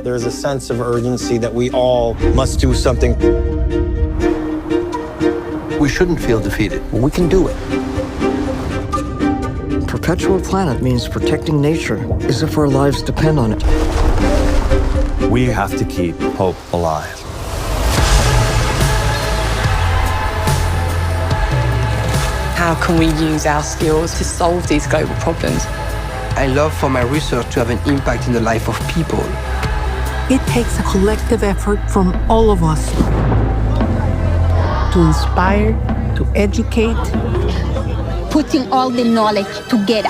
There's a sense of urgency that we all must do something. We shouldn't feel defeated. We can do it. Perpetual planet means protecting nature as if our lives depend on it. We have to keep hope alive. How can we use our skills to solve these global problems? I love for my research to have an impact in the life of people. It takes a collective effort from all of us to inspire, to educate. Putting all the knowledge together.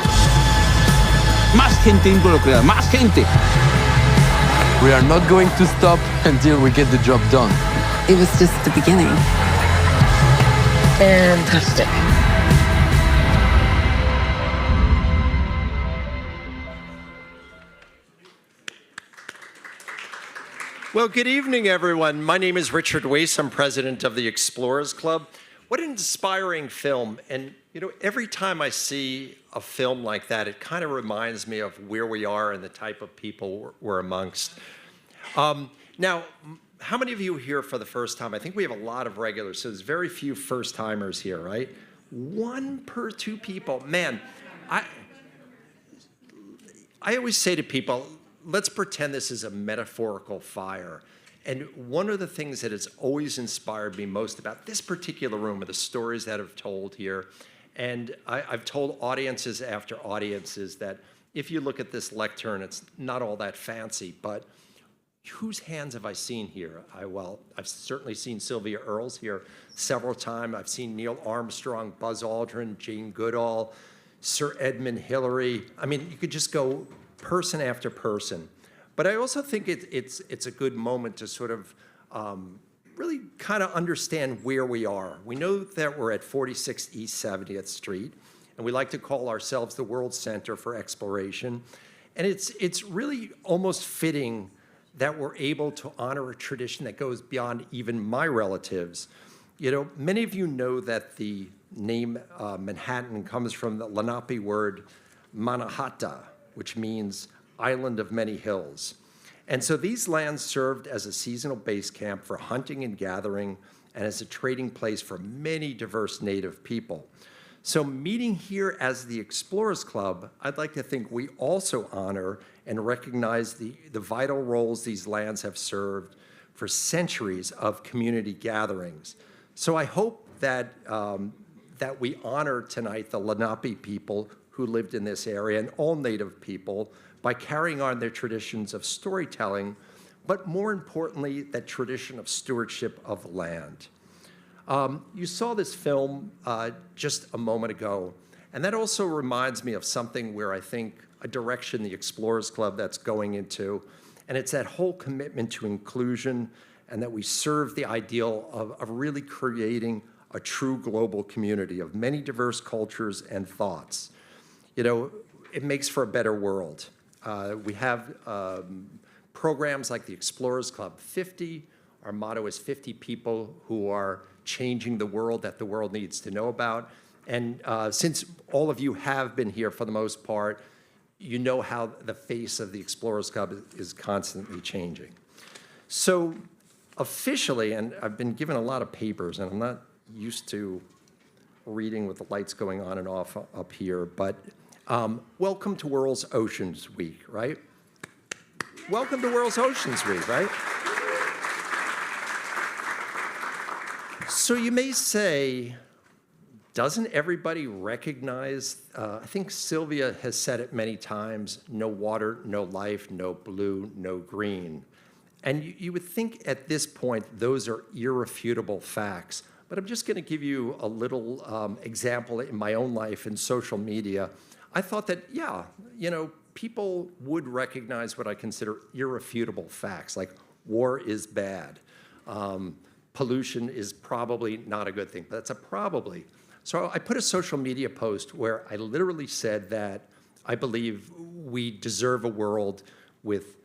Más gente involucrada, más gente. We are not going to stop until we get the job done. It was just the beginning. Fantastic. Well, good evening, everyone. My name is Richard Weiss. I'm president of the Explorers Club. What an inspiring film. And, you know, every time I see a film like that, it kind of reminds me of where we are and the type of people we're amongst. Now, how many of you are here for the first time? I think we have a lot of regulars, so there's very few first-timers here, right? 1 per 2 people. Man, I always say to people, let's pretend this is a metaphorical fire. And one of the things that has always inspired me most about this particular room are the stories that I've told here. And I've told audiences after audiences that if you look at this lectern, it's not all that fancy, but whose hands have I seen here? Well, I've certainly seen Sylvia Earle's here several times. I've seen Neil Armstrong, Buzz Aldrin, Jane Goodall, Sir Edmund Hillary. I mean, you could just go person after person. But I also think it's a good moment to sort of really kind of understand where we are. We know that we're at 46 East 70th Street, and we like to call ourselves the World Center for Exploration. And it's really almost fitting that we're able to honor a tradition that goes beyond even my relatives. You know, many of you know that the name Manhattan comes from the Lenape word Mannahatta, which means island of many hills. And so these lands served as a seasonal base camp for hunting and gathering and as a trading place for many diverse native people. So meeting here as the Explorers Club, I'd like to think we also honor and recognize the vital roles these lands have served for centuries of community gatherings. So I hope that, that we honor tonight the Lenape people who lived in this area and all native people by carrying on their traditions of storytelling, but more importantly, that tradition of stewardship of land. You saw this film just a moment ago, and that also reminds me of something where I think a direction the Explorers Club that's going into, and it's that whole commitment to inclusion and that we serve the ideal of really creating a true global community of many diverse cultures and thoughts. You know, it makes for a better world. We have programs like the Explorers Club 50. Our motto is 50 people who are changing the world that the world needs to know about. And since all of you have been here for the most part, you know how the face of the Explorers Club is constantly changing. So officially, and I've been given a lot of papers, and I'm not used to reading with the lights going on and off up here, but welcome to World's Oceans Week, right? Welcome to World's Oceans Week, right? So you may say, doesn't everybody recognize, I think Sylvia has said it many times, no water, no life, no blue, no green. And you would think at this point, those are irrefutable facts. But I'm just going to give you a little example in my own life in social media. I thought that, yeah, you know, people would recognize what I consider irrefutable facts, like war is bad. Pollution is probably not a good thing, but that's a probably. So I put a social media post where I literally said that I believe we deserve a world with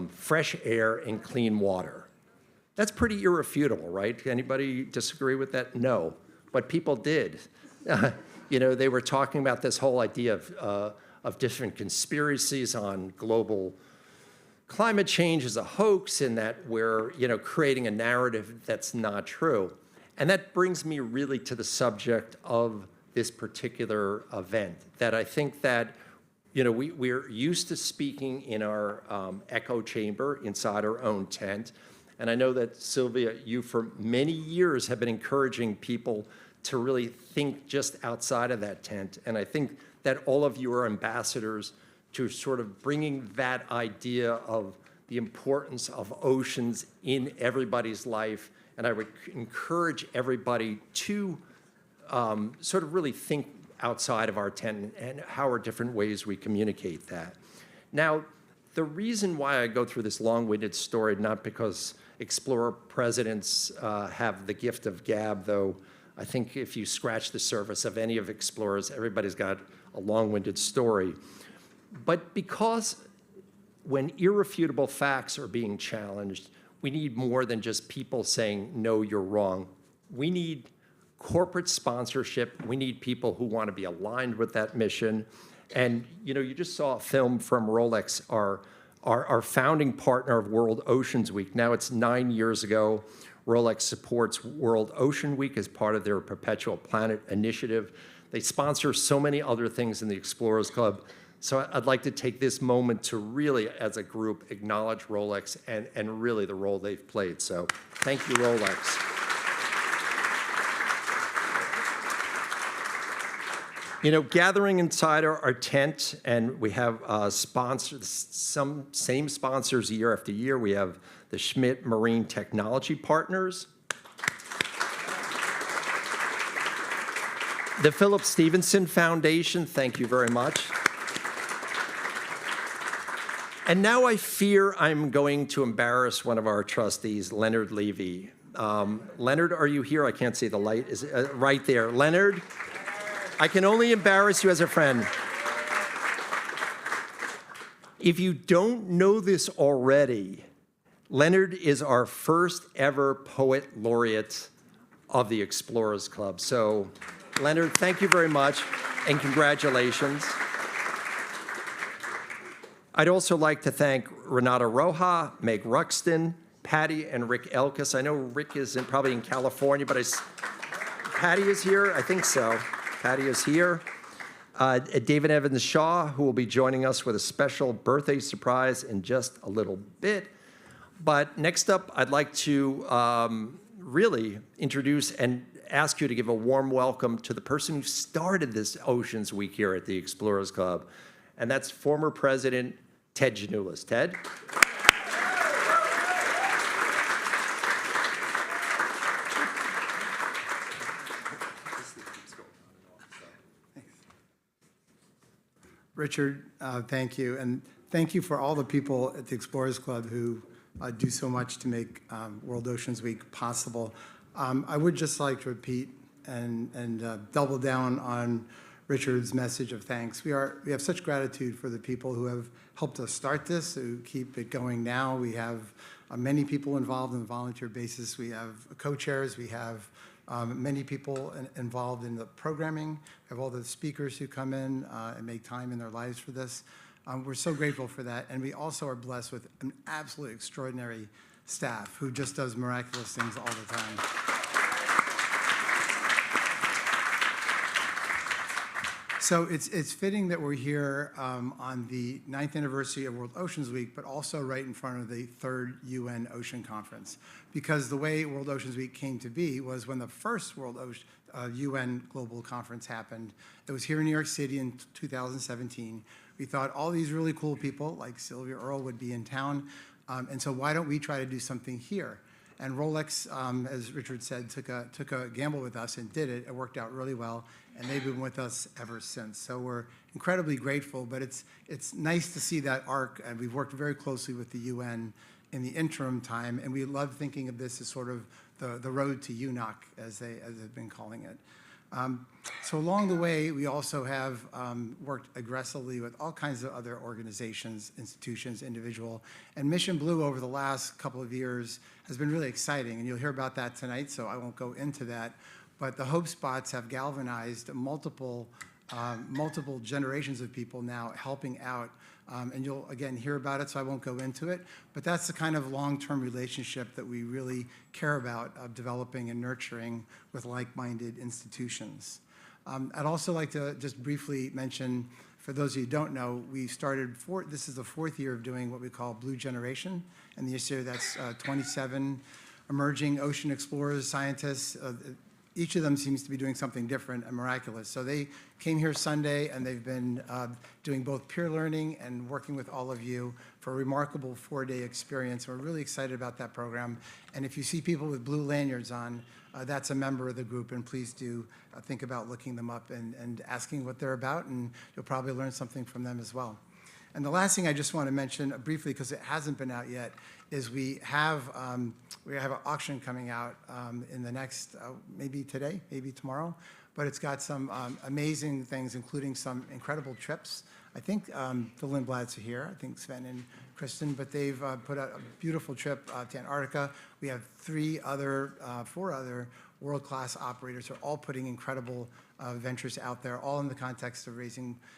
fresh air and clean water. That's pretty irrefutable, right? Anybody disagree with that? No, but people did. You know, they were talking about this whole idea of different conspiracies on global climate change is a hoax and that we're, creating a narrative that's not true. And that brings me really to the subject of this particular event, that I think that, we're used to speaking in our echo chamber inside our own tent. And I know that, Sylvia, you for many years have been encouraging people to really think just outside of that tent. And I think that all of you are ambassadors to sort of bringing that idea of the importance of oceans in everybody's life. And I would encourage everybody to sort of really think outside of our tent and how are different ways we communicate that. Now, the reason why I go through this long-winded story, not because Explorer presidents have the gift of gab, though I think if you scratch the surface of any of Explorers, everybody's got a long-winded story. But because when irrefutable facts are being challenged, we need more than just people saying, no, you're wrong. We need corporate sponsorship. We need people who want to be aligned with that mission. And you just saw a film from Rolex, our founding partner of World Oceans Week. Now it's 9 years ago. Rolex supports World Ocean Week as part of their Perpetual Planet initiative. They sponsor so many other things in the Explorers Club. So I'd like to take this moment to really, as a group, acknowledge Rolex and really the role they've played. So thank you, Rolex. Gathering inside our tent, and we have sponsors, some same sponsors year after year. We have the Schmidt Marine Technology Partners, the Philip Stevenson Foundation, thank you very much. And now I fear I'm going to embarrass one of our trustees, Leonard Levy. Leonard, are you here? I can't see the light. Is it right there? Leonard? I can only embarrass you as a friend. If you don't know this already, Leonard is our first ever poet laureate of the Explorers Club. So, Leonard, thank you very much, and congratulations. I'd also like to thank Renata Roja, Meg Ruxton, Patty, and Rick Elkis. I know Rick is probably in California, but Patty is here? I think so. Patty is here. David Evans Shaw, who will be joining us with a special birthday surprise in just a little bit. But next up, I'd like to really introduce and ask you to give a warm welcome to the person who started this Oceans Week here at the Explorers Club, and that's former President Ted Janulis. Ted? Richard, thank you. And thank you for all the people at the Explorers Club who do so much to make World Oceans Week possible. I would just like to repeat and double down on Richard's message of thanks. We have such gratitude for the people who have helped us start this, who keep it going now. We have many people involved on a volunteer basis. We have co-chairs. We have many people involved in the programming. We have all the speakers who come in and make time in their lives for this. We're so grateful for that. And we also are blessed with an absolutely extraordinary staff who just does miraculous things all the time. So it's fitting that we're here on the 9th anniversary of World Oceans Week, but also right in front of the 3rd UN Ocean Conference. Because the way World Oceans Week came to be was when the first UN Global Conference happened. It was here in New York City in 2017. We thought all these really cool people like Sylvia Earle would be in town, and so why don't we try to do something here? And Rolex, as Richard said, took a gamble with us and did it. It worked out really well, and they've been with us ever since. So we're incredibly grateful, but it's nice to see that arc, and we've worked very closely with the UN in the interim time, and we love thinking of this as sort of the road to UNOC, as they've been calling it. So along the way, we also have worked aggressively with all kinds of other organizations, institutions, individual, and Mission Blue over the last couple of years has been really exciting, and you'll hear about that tonight, so I won't go into that. But the Hope Spots have galvanized multiple generations of people now helping out And you'll, again, hear about it, so I won't go into it. But that's the kind of long-term relationship that we really care about developing and nurturing with like-minded institutions. I'd also like to just briefly mention, for those of you who don't know, we started, this is the 4th year of doing what we call Blue Generation. And this year, that's 27 emerging ocean explorers, scientists. Each of them seems to be doing something different and miraculous. So they came here Sunday, and they've been doing both peer learning and working with all of you for a remarkable 4-day experience. We're really excited about that program. And if you see people with blue lanyards on, that's a member of the group, and please do think about looking them up and asking what they're about, and you'll probably learn something from them as well. And the last thing I just want to mention briefly, because it hasn't been out yet, is we have an auction coming out in the next, maybe today, maybe tomorrow, but it's got some amazing things, including some incredible trips. I think the Lindblads are here, I think Sven and Kristen, but they've put out a beautiful trip to Antarctica. We have 4 other world-class operators who are all putting incredible ventures out there, all in the context of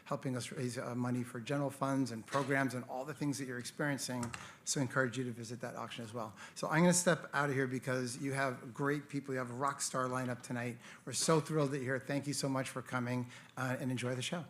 helping us raise money for general funds and programs and all the things that you're experiencing. So I encourage you to visit that auction as well. So I'm going to step out of here because you have great people. You have a rock star lineup tonight. We're so thrilled that you're here. Thank you so much for coming, and enjoy the show.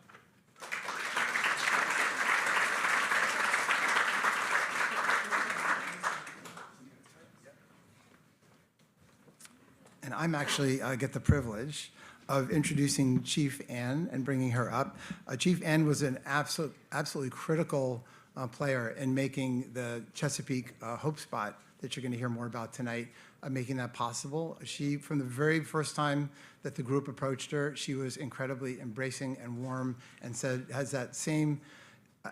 And I'm actually get the privilege of introducing Chief Ann and bringing her up. Chief Ann was an absolutely critical player in making the Chesapeake Hope Spot that you're going to hear more about tonight, making that possible. She, from the very first time that the group approached her, she was incredibly embracing and warm, and has that same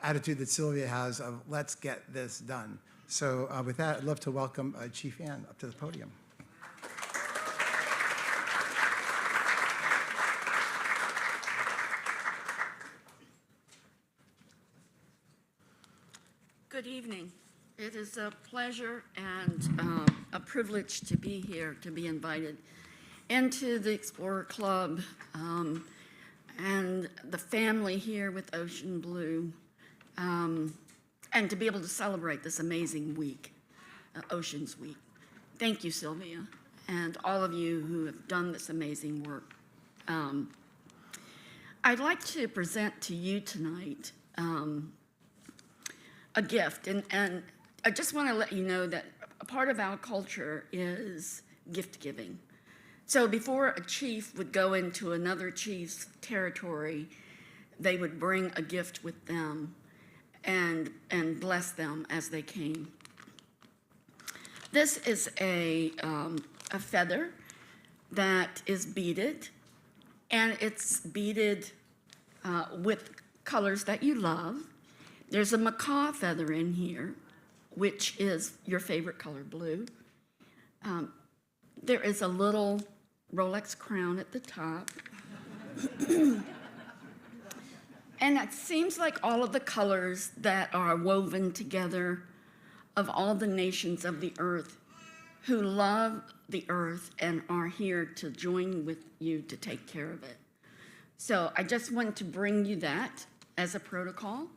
attitude that Sylvia has of let's get this done. So with that, I'd love to welcome Chief Ann up to the podium. Good evening. It is a pleasure and a privilege to be here, to be invited into the Explorer Club and the family here with Ocean Blue, and to be able to celebrate this amazing week, Oceans Week. Thank you, Sylvia, and all of you who have done this amazing work. I'd like to present to you tonight a gift, and I just want to let you know that a part of our culture is gift giving. So before a chief would go into another chief's territory, they would bring a gift with them and bless them as they came. This is a feather that is beaded, and it's beaded with colors that you love. There's a macaw feather in here, which is your favorite color, blue. There is a little Rolex crown at the top. And it seems like all of the colors that are woven together of all the nations of the earth who love the earth and are here to join with you to take care of it. So I just want to bring you that as a protocol.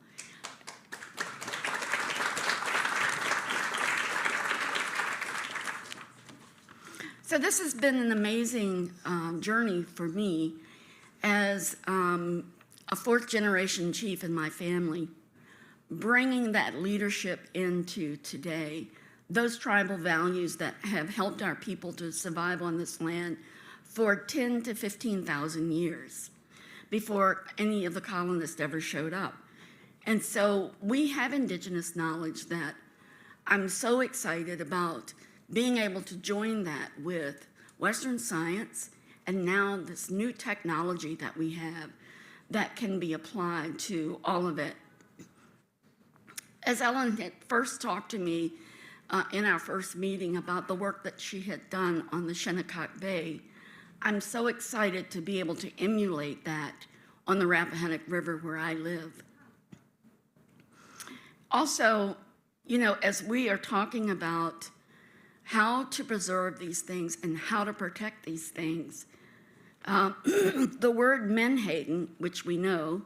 So this has been an amazing journey for me as a 4th generation chief in my family, bringing that leadership into today, those tribal values that have helped our people to survive on this land for 10 to 15,000 years before any of the colonists ever showed up. And so we have indigenous knowledge that I'm so excited about being able to join that with Western science and now this new technology that we have that can be applied to all of it. As Ellen had first talked to me in our first meeting about the work that she had done on the Shinnecock Bay, I'm so excited to be able to emulate that on the Rappahannock River where I live. Also, you know, as we are talking about how to preserve these things and how to protect these things, the word Menhaden, which we know,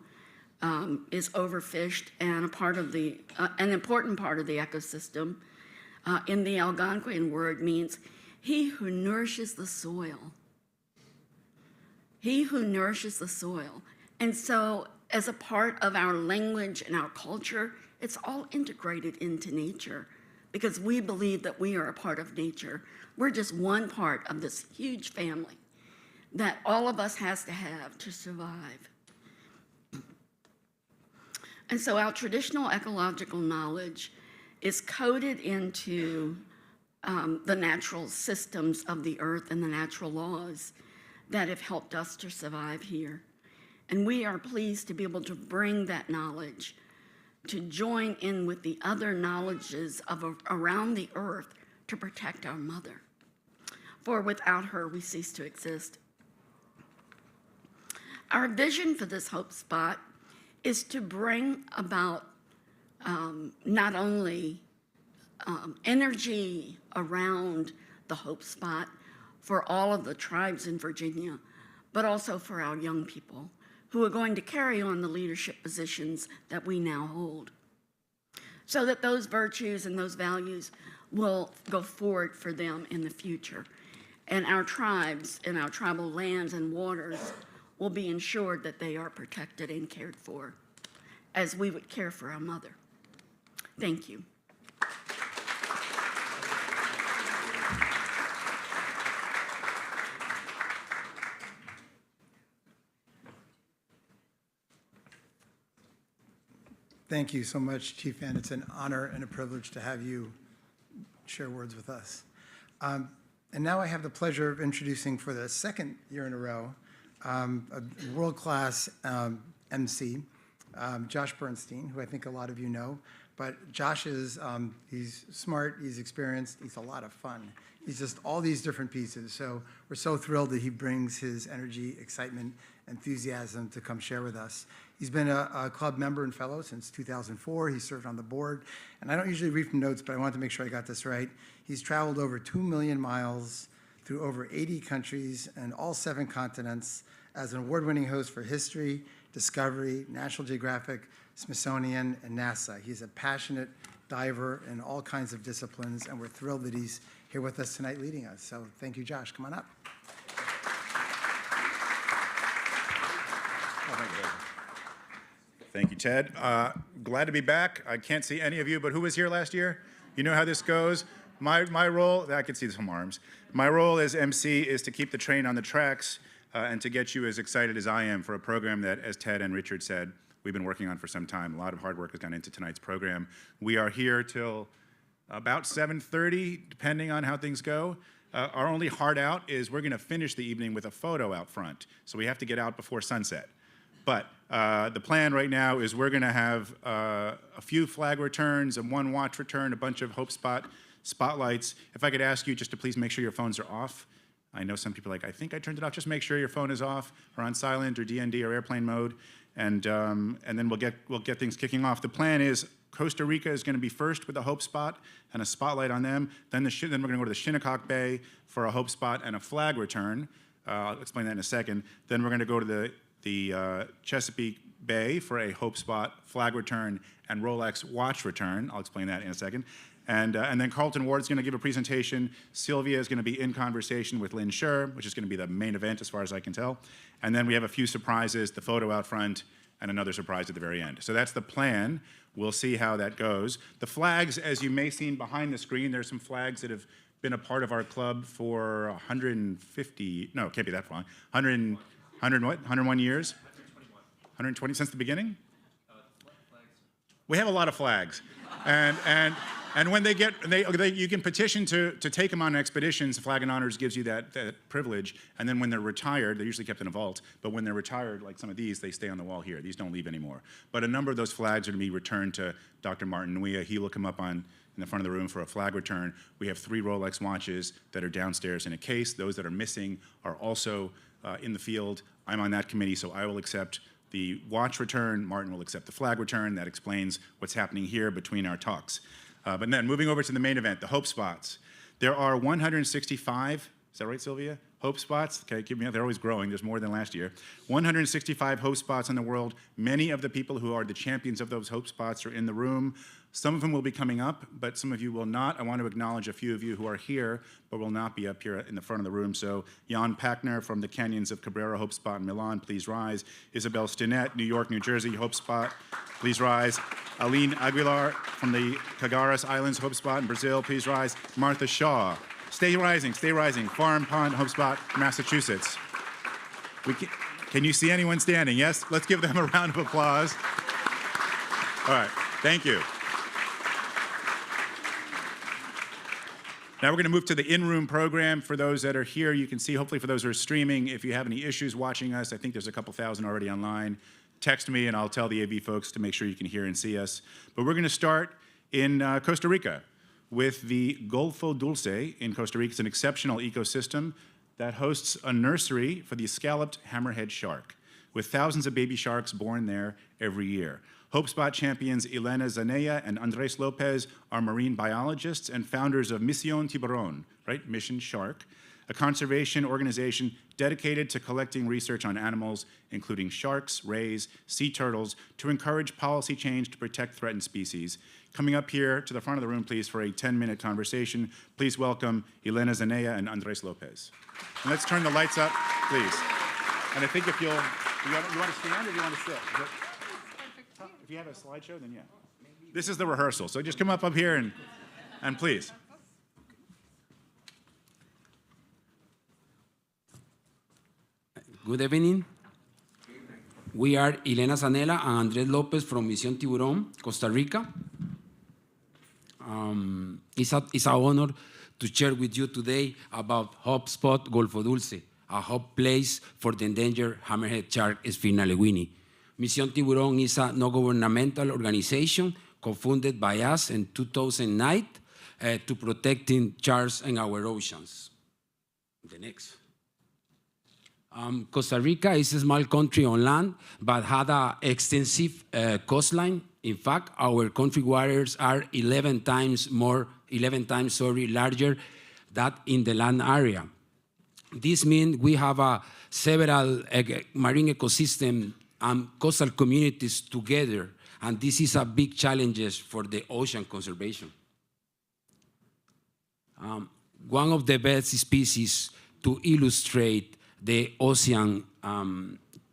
is overfished and a part of the, an important part of the ecosystem. In the Algonquin word means he who nourishes the soil. He who nourishes the soil. And so as a part of our language and our culture, it's all integrated into nature because we believe that we are a part of nature. We're just one part of this huge family that all of us has to have to survive. And so our traditional ecological knowledge is coded into the natural systems of the earth and the natural laws that have helped us to survive here. And we are pleased to be able to bring that knowledge to join in with the other knowledges of around the earth to protect our mother. For without her, we cease to exist. Our vision for this Hope Spot is to bring about not only energy around the Hope Spot for all of the tribes in Virginia, but also for our young people who are going to carry on the leadership positions that we now hold, so that those virtues and those values will go forward for them in the future. And our tribes and our tribal lands and waters will be ensured that they are protected and cared for as we would care for our mother. Thank you. Thank you so much, Chief Ann. It's an honor and a privilege to have you share words with us. And now I have the pleasure of introducing for the second year in a row, a world-class MC, Josh Bernstein, who I think a lot of you know. But Josh is, he's smart, he's experienced, he's a lot of fun. He's just all these different pieces. So we're so thrilled that he brings his energy, excitement, enthusiasm to come share with us. He's been a club member and fellow since 2004. He served on the board. And I don't usually read from notes, but I wanted to make sure I got this right. He's traveled over 2 million miles through over 80 countries and all 7 continents as an award-winning host for history, Discovery, National Geographic, Smithsonian, and NASA. He's a passionate diver in all kinds of disciplines, and we're thrilled that he's here with us tonight leading us. So thank you, Josh. Come on up. Thank you, Ted. Glad to be back. I can't see any of you, but who was here last year? You know how this goes. My role, I can see some arms. My role as MC is to keep the train on the tracks and to get you as excited as I am for a program that, as Ted and Richard said, we've been working on for some time. A lot of hard work has gone into tonight's program. We are here till about 7:30, depending on how things go. Our only hard out is we're gonna finish the evening with a photo out front. So we have to get out before sunset. But the plan right now is we're gonna have a few flag returns and 1 watch return, a bunch of Hope spotlights. If I could ask you just to please make sure your phones are off. I know some people are like, I think I turned it off. Just make sure your phone is off or on silent or DND or airplane mode. And then we'll get things kicking off. The plan is Costa Rica is gonna be first with a Hope Spot and a spotlight on them. Then we're gonna go to the Shinnecock Bay for a Hope Spot and a flag return. I'll explain that in a second. Then we're gonna go to the Chesapeake Bay for a Hope Spot, flag return, and Rolex watch return. I'll explain that in a second. And then Carlton Ward's going to give a presentation. Sylvia is going to be in conversation with Lynn Scher, which is going to be the main event as far as I can tell. And then we have a few surprises, the photo out front, and another surprise at the very end. So that's the plan. We'll see how that goes. The flags, as you may have seen behind the screen, there's some flags that have been a part of our club for 150, no, it can't be that long, 100 what? 101 years? 120 since the beginning? We have a lot of flags. And when they you can petition to take them on expeditions. Flag and Honors gives you that privilege. And then when they're retired, they're usually kept in a vault. But when they're retired, like some of these, they stay on the wall here. These don't leave anymore. But a number of those flags are going to be returned to Dr. Martin Nguyen. He will come up in the front of the room for a flag return. We have 3 Rolex watches that are downstairs in a case. Those that are missing are also in the field. I'm on that committee, so I will accept the watch return. Martin will accept the flag return. That explains what's happening here between our talks. But then moving over to the main event, the Hope Spots. There are 165 Is that right, Sylvia? Hope spots, okay, keep me up. They're always growing. There's more than last year. 165 hope spots in the world. Many of the people who are the champions of those hope spots are in the room. Some of them will be coming up, but some of you will not. I want to acknowledge a few of you who are here, but will not be up here in the front of the room. So Jan Packner from the Canyons of Cabrera Hope Spot in Milan, please rise. Isabel Stinnett, New York, New Jersey, Hope Spot, please rise. Aline Aguilar from the Cagares Islands Hope Spot in Brazil, please rise. Martha Shaw, stay rising, Farm Pond Hope Spot, Massachusetts. Can you see anyone standing? Yes? Let's give them a round of applause. All right, thank you. Now we're going to move to the in-room program. For those that are here, you can see, hopefully for those who are streaming, if you have any issues watching us, I think there's a couple thousand already online, text me and I'll tell the AV folks to make sure you can hear and see us. But we're going to start in Costa Rica with the Golfo Dulce in Costa Rica. It's an exceptional ecosystem that hosts a nursery for the scalloped hammerhead shark, with thousands of baby sharks born there every year. Hope Spot champions Elena Zanella and Andres Lopez are marine biologists and founders of Misión Tiburón, right? Mission Shark, a conservation organization dedicated to collecting research on animals, including sharks, rays, sea turtles, to encourage policy change to protect threatened species. Coming up here to the front of the room, please, for a 10-minute conversation, please welcome Elena Zanella and Andres Lopez. And let's turn the lights up, please. And I think if you want to stand or do you want to sit? If you have a slideshow, then yeah. This is the rehearsal, so just come up here and please. Good evening. We are Elena Zanella and Andres Lopez from Misión Tiburón, Costa Rica. It's an honor to share with you today about Hope Spot Golfo Dulce, a hope place for the endangered hammerhead shark Spina lewini. Misión Tiburón is a non-governmental organization co-founded by us in 2009 to protecting sharks in our oceans. The next. Costa Rica is a small country on land, but had an extensive coastline. In fact, our country waters are 11 times larger than in the land area. This means we have several marine ecosystems and coastal communities together, and this is a big challenge for the ocean conservation. One of the best species to illustrate the ocean,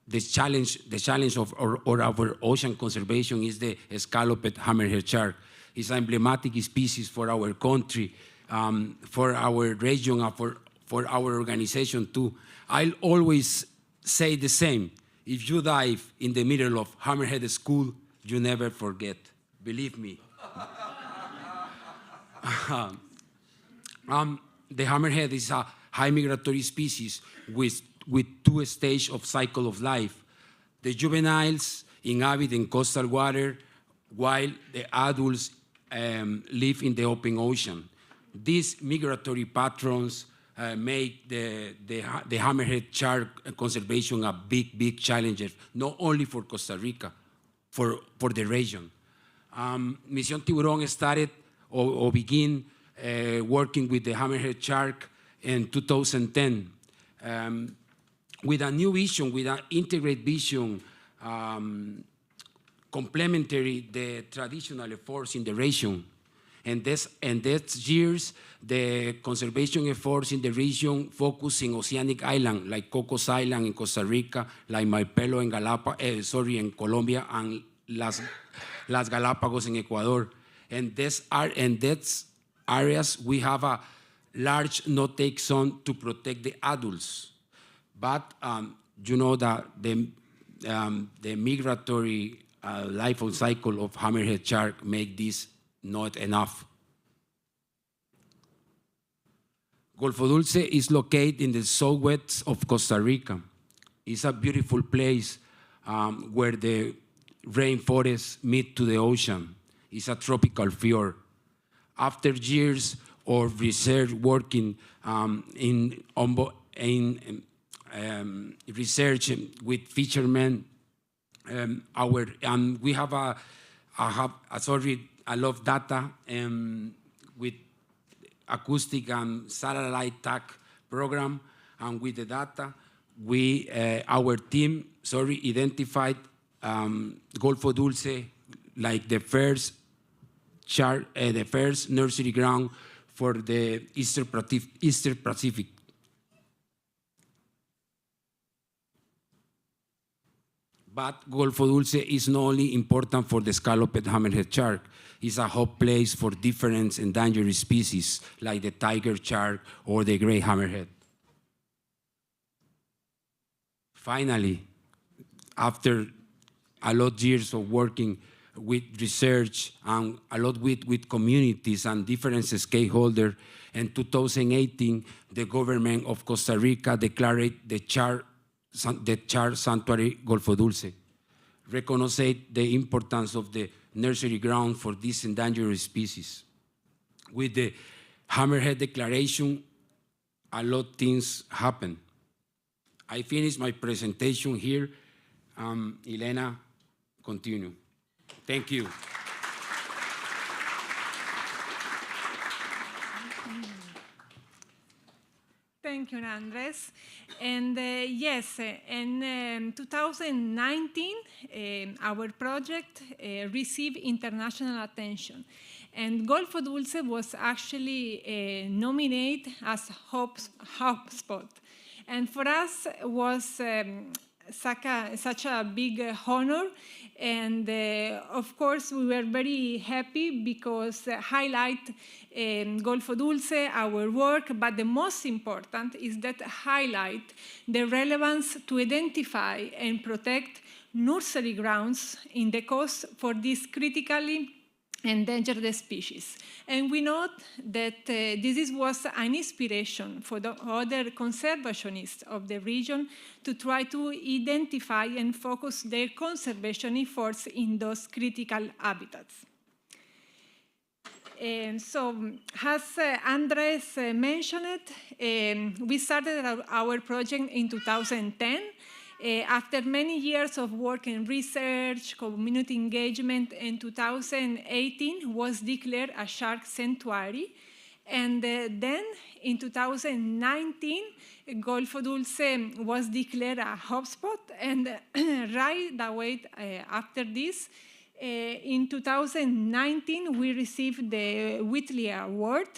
the challenge of our ocean conservation is the scalloped hammerhead shark. It's an emblematic species for our country, for our region, and for our organization too. I'll always say the same. If you dive in the middle of hammerhead school, you never forget. Believe me. The hammerhead is a high migratory species with two stages of cycle of life. The juveniles inhabit in coastal water, while the adults live in the open ocean. These migratory patterns make the hammerhead shark conservation a big challenge, not only for Costa Rica, for the region. Misión Tiburón started or began working with the hammerhead shark in 2010 with a new vision, with an integrated vision, complementary the traditional efforts in the region. And these years, the conservation efforts in the region focus in oceanic islands like Cocos Island in Costa Rica, like Maipelo in Colombia, and Las Galapagos in Ecuador. And these areas, we have a large no-take zone to protect the adults. But you know that the migratory life cycle of hammerhead shark make this not enough. Golfo Dulce is located in the southwest of Costa Rica. It's a beautiful place where the rainforests meet to the ocean. It's a tropical fjord. After years of research working in research with fishermen, we have a lot of data with acoustic and satellite tag program, and with the data, our team identified Golfo Dulce like the first nursery ground for the Eastern Pacific. But Golfo Dulce is not only important for the scalloped hammerhead shark, it's a hot place for different endangered species like the tiger shark or the gray hammerhead. Finally, after a lot of years of working with research and a lot with communities and different stakeholders, in 2018, the government of Costa Rica declared the Char Sanctuary Golfo Dulce, recognized the importance of the nursery ground for these endangered species. With the Hammerhead Declaration, a lot of things happened. I finished my presentation here. Elena, continue. Thank you. Thank you, Andres. And yes, in 2019, our project received international attention. And Golfo Dulce was actually nominated as hotspot. And for us, it was such a big honor. And of course, we were very happy because highlight Golfo Dulce, our work, but the most important is that highlight the relevance to identify and protect nursery grounds in the coast for these critically endangered species. And we note that this was an inspiration for the other conservationists of the region to try to identify and focus their conservation efforts in those critical habitats. So, as Andres mentioned, we started our project in 2010. After many years of work in research, community engagement, in 2018 was declared a shark sanctuary. And then in 2019, Golfo Dulce was declared a hotspot. And right away after this, in 2019, we received the Whitley Award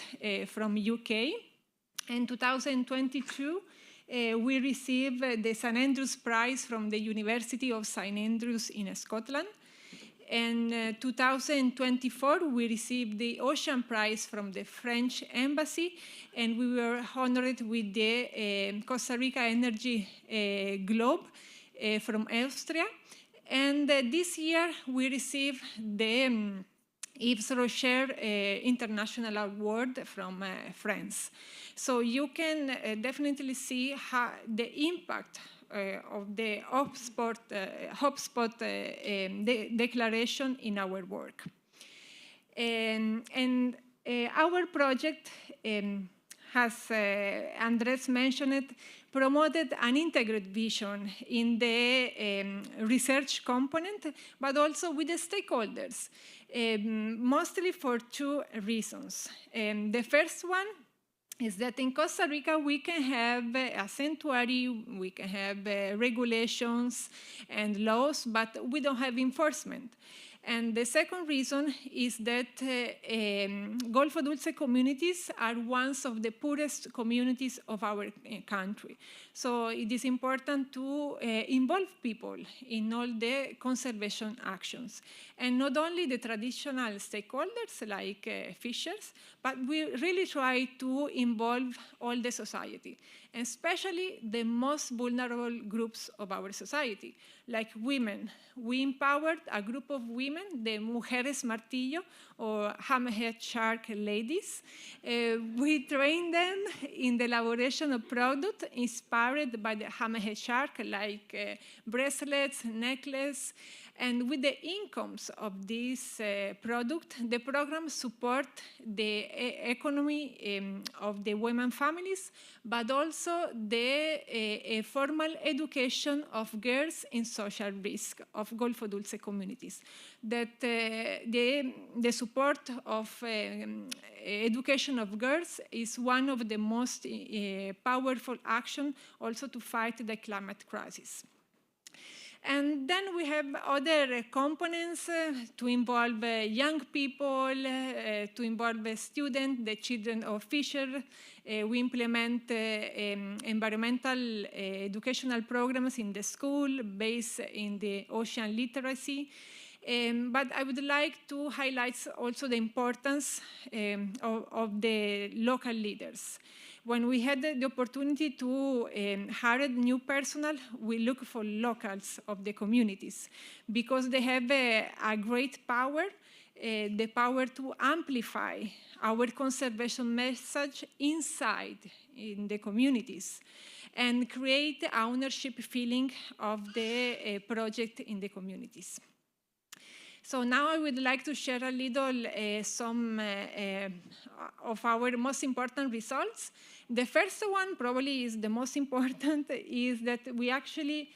from UK. In 2022, we received the St. Andrews Prize from the University of St. Andrews in Scotland. In 2024, we received the Ocean Prize from the French Embassy, and we were honored with the Costa Rica Energy Globe from Austria. And this year, we received the Yves Rocher International Award from France. So you can definitely see how the impact of the hotspot declaration in our work. And our project, as Andres mentioned, promoted an integrated vision in the research component, but also with the stakeholders, mostly for two reasons. The first one is that in Costa Rica, we can have a sanctuary, we can have regulations and laws, but we don't have enforcement. And the second reason is that Golfo Dulce communities are one of the poorest communities of our country. So it is important to involve people in all the conservation actions. And not only the traditional stakeholders like fishers, but we really try to involve all the society, and especially the most vulnerable groups of our society, like women. We empowered a group of women, the Mujeres Martillo, or hammerhead shark ladies. We trained them in the elaboration of products inspired by the hammerhead shark, like bracelets, necklaces. And with the incomes of this product, the program support the economy of the women families, but also the formal education of girls in social risk of Golfo Dulce communities. That the support of education of girls is one of the most powerful actions also to fight the climate crisis. And then we have other components to involve young people, to involve students, the children of fishers. We implement environmental educational programs in the school based in the ocean literacy. But I would like to highlight also the importance of the local leaders. When we had the opportunity to hire new personnel, we look for locals of the communities because they have a great power, the power to amplify our conservation message inside in the communities and create ownership feeling of the project in the communities. So now I would like to share a little some of our most important results. The first one probably is the most important is that we actually,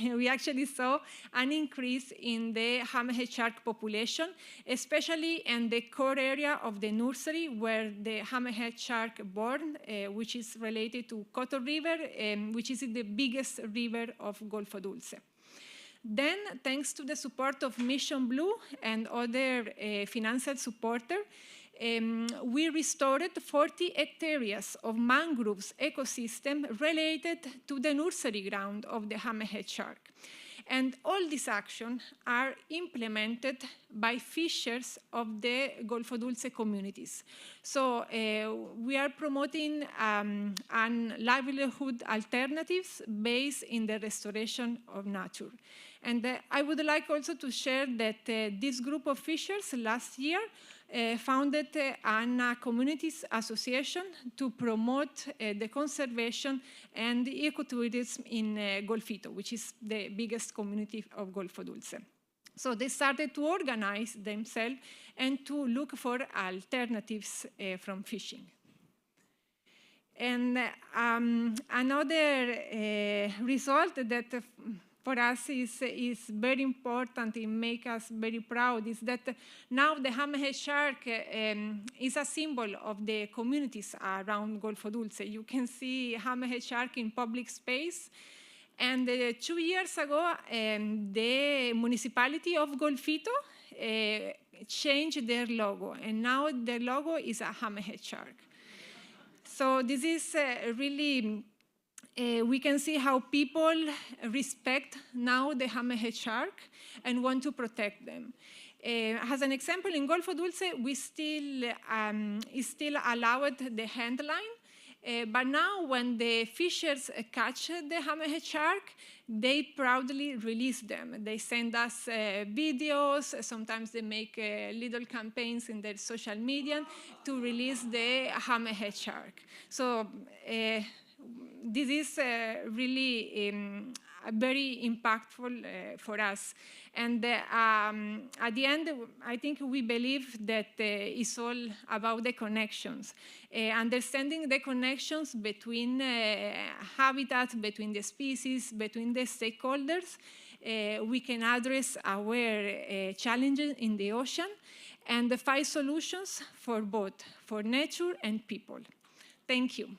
we actually saw an increase in the hammerhead shark population, especially in the core area of the nursery where the hammerhead shark born, which is related to Costa River, which is the biggest river of Golfo Dulce. Then, thanks to the support of Mission Blue and other financial supporters, we restored 40 hectares of mangroves ecosystem related to the nursery ground of the hammerhead shark. And all these actions are implemented by fishers of the Golfo Dulce communities. So we are promoting livelihood alternatives based in the restoration of nature. And I would like also to share that this group of fishers last year founded a communities association to promote the conservation and the ecotourism in Golfito, which is the biggest community of Golfo Dulce. So they started to organize themselves and to look for alternatives from fishing. And another result that for us is very important, it makes us very proud, is that now the hammerhead shark is a symbol of the communities around Golfo Dulce. You can see hammerhead shark in public space. And 2 years ago, the municipality of Golfito changed their logo, and now their logo is a hammerhead shark. So this is really we can see how people respect now the hammerhead shark and want to protect them. As an example, in Golfo Dulce, we still allowed the hand line, but now when the fishers catch the hammerhead shark, they proudly release them. They send us videos, sometimes they make little campaigns in their social media to release the hammerhead shark. So this is really very impactful for us. And at the end, I think we believe that it's all about the connections. Understanding the connections between habitats, between the species, between the stakeholders, we can address our challenges in the ocean and find solutions for both, for nature and people. Thank you.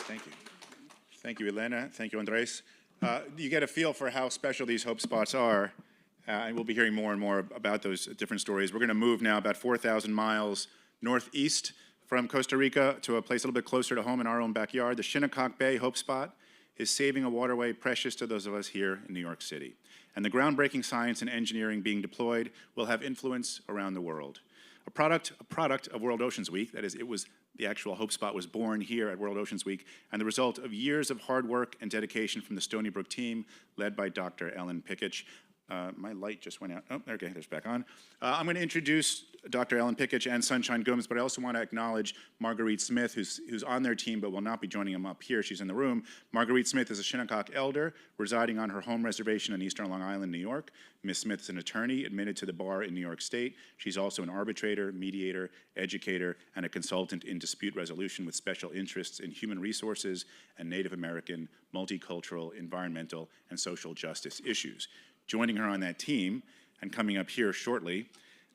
Thank you. Thank you, Elena. Thank you, Andres. You get a feel for how special these hope spots are, and we'll be hearing more and more about those different stories. We're going to move now about 4,000 miles northeast from Costa Rica to a place a little bit closer to home in our own backyard. The Shinnecock Bay Hope Spot is saving a waterway precious to those of us here in New York City. And the groundbreaking science and engineering being deployed will have influence around the world. A product of World Oceans Week, that is, the actual Hope Spot was born here at World Oceans Week, and the result of years of hard work and dedication from the Stony Brook team, led by Dr. Ellen Pikich. My light just went out. Oh, okay, there's back on. I'm going to introduce Dr. Ellen Pickich and Sunshine Gomes, but I also want to acknowledge Marguerite Smith, who's on their team but will not be joining them up here. She's in the room. Marguerite Smith is a Shinnecock elder residing on her home reservation in eastern Long Island, New York. Ms. Smith is an attorney admitted to the bar in New York State. She's also an arbitrator, mediator, educator, and a consultant in dispute resolution with special interests in human resources and Native American, multicultural, environmental, and social justice issues. Joining her on that team, and coming up here shortly,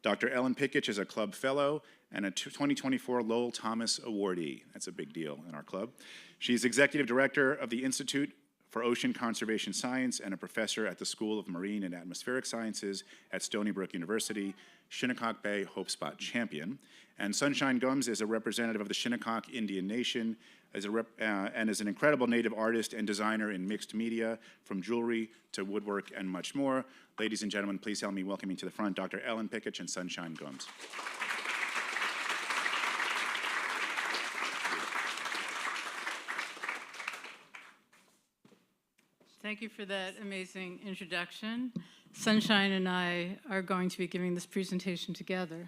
Dr. Ellen Pickich is a club fellow and a 2024 Lowell Thomas awardee. That's a big deal in our club. She's executive director of the Institute for Ocean Conservation Science and a professor at the School of Marine and Atmospheric Sciences at Stony Brook University, Shinnecock Bay Hope Spot champion. And Sunshine Gomes is a representative of the Shinnecock Indian Nation, and is an incredible native artist and designer in mixed media, from jewelry to woodwork and much more. Ladies and gentlemen, please help me welcome to the front Dr. Ellen Pickich and Sunshine Gomes. Thank you for that amazing introduction. Sunshine and I are going to be giving this presentation together.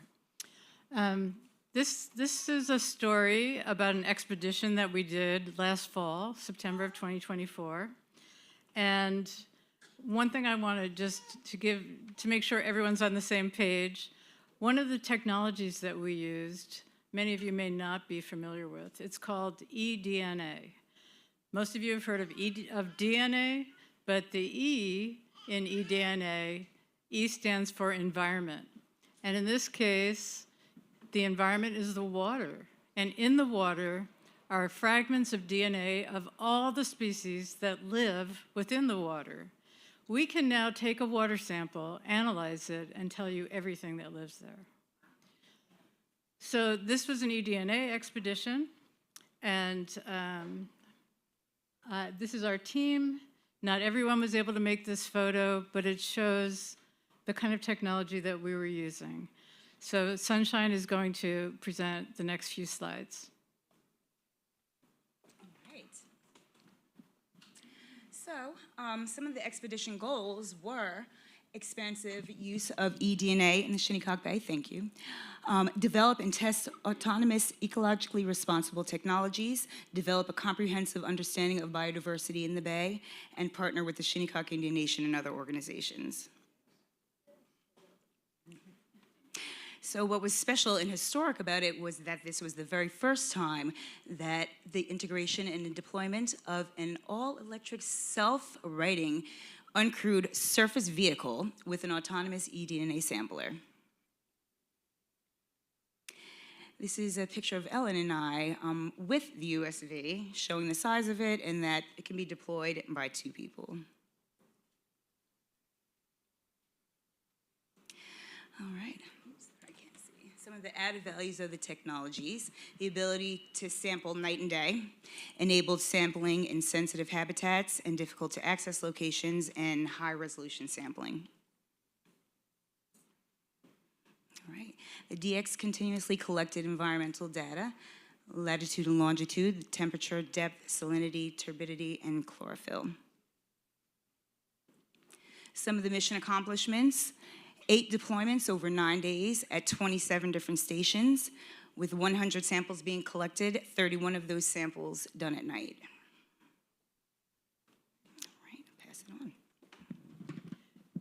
This is a story about an expedition that we did last fall, September of 2024. And one thing I wanted just to make sure everyone's on the same page, one of the technologies that we used, many of you may not be familiar with, it's called eDNA. Most of you have heard of DNA, but the E in eDNA, E stands for environment. And in this case, the environment is the water. And in the water are fragments of DNA of all the species that live within the water. We can now take a water sample, analyze it, and tell you everything that lives there. So this was an eDNA expedition, and this is our team. Not everyone was able to make this photo, but it shows the kind of technology that we were using. So Sunshine is going to present the next few slides. All right. So some of the expedition goals were expansive use of eDNA in the Shinnecock Bay, thank you. Develop and test autonomous, ecologically responsible technologies, develop a comprehensive understanding of biodiversity in the Bay, and partner with the Shinnecock Indian Nation and other organizations. So what was special and historic about it was that this was the very first time that the integration and the deployment of an all-electric, self-righting, uncrewed surface vehicle with an autonomous eDNA sampler. This is a picture of Ellen and I with the USV, showing the size of it and that it can be deployed by 2 people. All right. Some of the added values of the technologies: the ability to sample night and day, enabled sampling in sensitive habitats and difficult to access locations, and high resolution sampling. All right, the DX continuously collected environmental data, latitude and longitude, temperature, depth, salinity, turbidity, and chlorophyll. Some of the mission accomplishments: 8 deployments over 9 days at 27 different stations, with 100 samples being collected, 31 of those samples done at night. All right, I'll pass it on.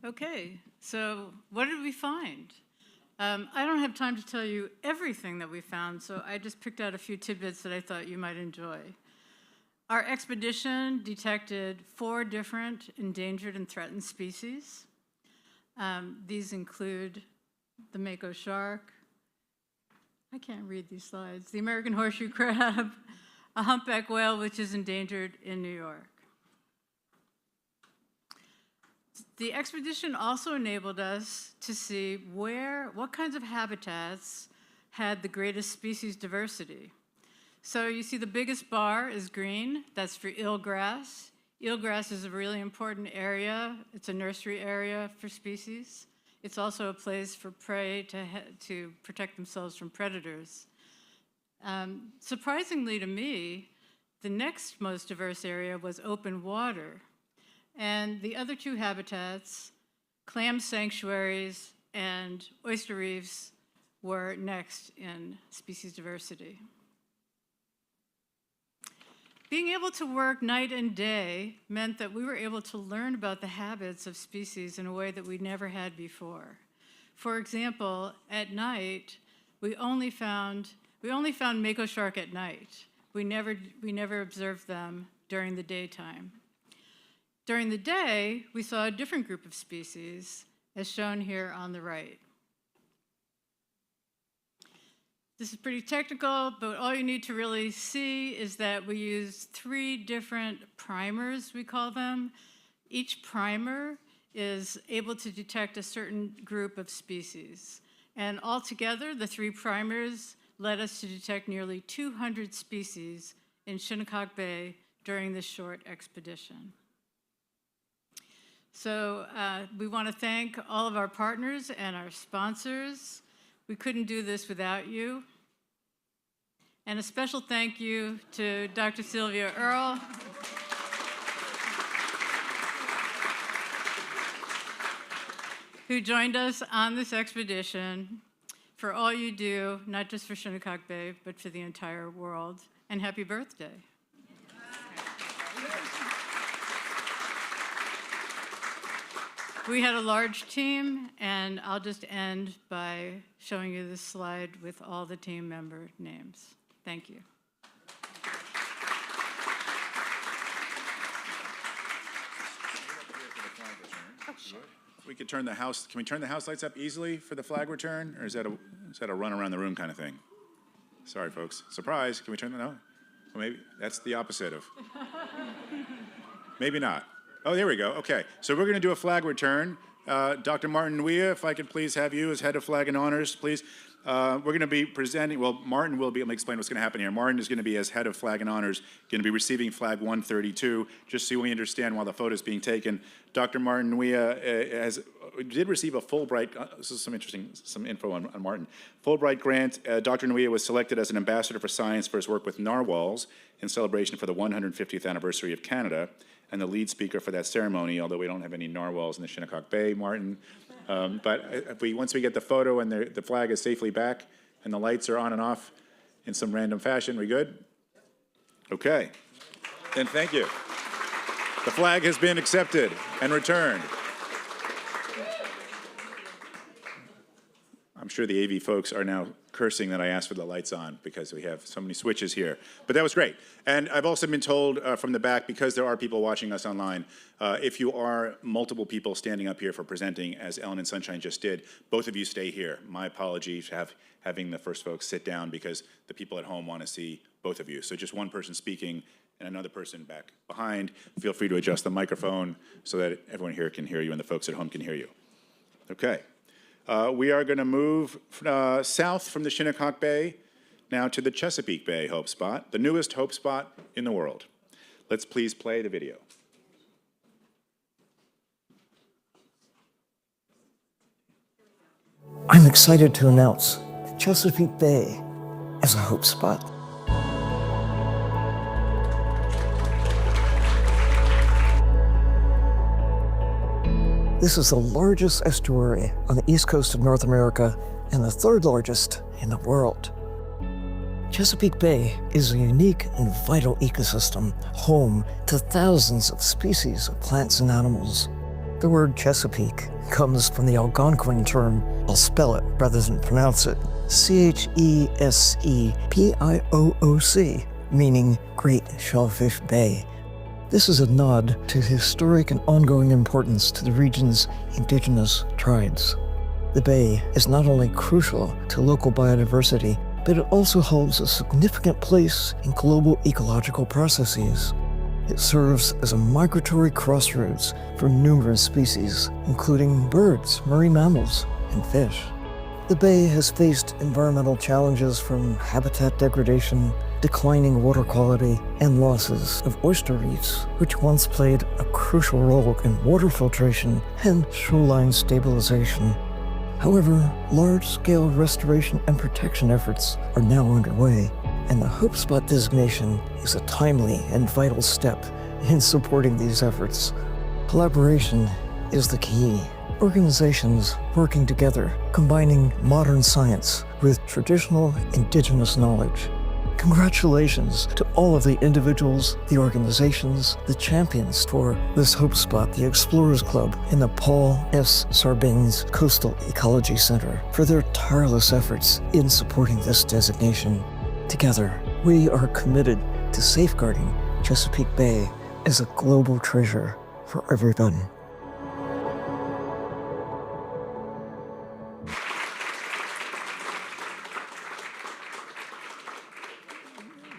Okay, so what did we find? I don't have time to tell you everything that we found, so I just picked out a few tidbits that I thought you might enjoy. Our expedition detected 4 different endangered and threatened species. These include the mako shark, I can't read these slides, the American horseshoe crab, a humpback whale, which is endangered in New York. The expedition also enabled us to see what kinds of habitats had the greatest species diversity. So you see the biggest bar is green, that's for eelgrass. Eelgrass is a really important area. It's a nursery area for species. It's also a place for prey to protect themselves from predators. Surprisingly to me, the next most diverse area was open water. And the other 2 habitats, clam sanctuaries and oyster reefs, were next in species diversity. Being able to work night and day meant that we were able to learn about the habits of species in a way that we never had before. For example, at night, we only found mako shark at night. We never observed them during the daytime. During the day, we saw a different group of species, as shown here on the right. This is pretty technical, but all you need to really see is that we use 3 different primers, we call them. Each primer is able to detect a certain group of species. And altogether, the 3 primers led us to detect nearly 200 species in Shinnecock Bay during this short expedition. So we want to thank all of our partners and our sponsors. We couldn't do this without you. And a special thank you to Dr. Sylvia Earle, who joined us on this expedition, for all you do, not just for Shinnecock Bay, but for the entire world. And happy birthday. We had a large team, and I'll just end by showing you this slide with all the team member names. Thank you. Oh, sure. We could turn the house. Can we turn the house lights up easily for the flag return, or is that a run around the room kind of thing? Sorry, folks. Surprise. Can we turn that? No. Well, maybe that's the opposite of. Maybe not. Oh, there we go. Okay. So we're going to do a flag return. Dr. Martin Nguyen, if I could please have you as head of flag and honors, please. We're going to be presenting, well, Martin will be, let me explain what's going to happen here. Martin is going to be, as head of flag and honors, going to be receiving flag 132, just so we understand while the photo is being taken. Dr. Martin Nguyen did receive a Fulbright, this is some info on Martin. Fulbright grant. Dr. Nguyen was selected as an ambassador for science for his work with narwhals in celebration for the 150th anniversary of Canada, and the lead speaker for that ceremony, although we don't have any narwhals in the Shinnecock Bay, Martin. But once we get the photo and the flag is safely back and the lights are on and off in some random fashion, we good? Okay. Then thank you. The flag has been accepted and returned. I'm sure the AV folks are now cursing that I asked for the lights on because we have so many switches here. But that was great. And I've also been told from the back, because there are people watching us online, if you are multiple people standing up here for presenting, as Ellen and Sunshine just did, both of you stay here. My apologies for having the first folks sit down, because the people at home want to see both of you. So just one person speaking and another person back behind. Feel free to adjust the microphone so that everyone here can hear you and the folks at home can hear you. Okay. We are going to move south from the Shinnecock Bay now to the Chesapeake Bay Hope Spot, the newest Hope Spot in the world. Let's please play the video. I'm excited to announce the Chesapeake Bay as a Hope Spot. This is the largest estuary on the east coast of North America and the 3rd largest in the world. Chesapeake Bay is a unique and vital ecosystem, home to thousands of species of plants and animals. The word Chesapeake comes from the Algonquin term, I'll spell it rather than pronounce it, Chesepioc, meaning Great Shellfish Bay. This is a nod to the historic and ongoing importance to the region's indigenous tribes. The bay is not only crucial to local biodiversity, but it also holds a significant place in global ecological processes. It serves as a migratory crossroads for numerous species, including birds, marine mammals, and fish. The bay has faced environmental challenges from habitat degradation, declining water quality, and losses of oyster reefs, which once played a crucial role in water filtration and shoreline stabilization. However, large-scale restoration and protection efforts are now underway, and the Hope Spot designation is a timely and vital step in supporting these efforts. Collaboration is the key. Organizations working together, combining modern science with traditional indigenous knowledge. Congratulations to all of the individuals, the organizations, the champions for this Hope Spot, the Explorers Club, and the Paul S. Sarbanes Coastal Ecology Center for their tireless efforts in supporting this designation. Together, we are committed to safeguarding Chesapeake Bay as a global treasure for everyone.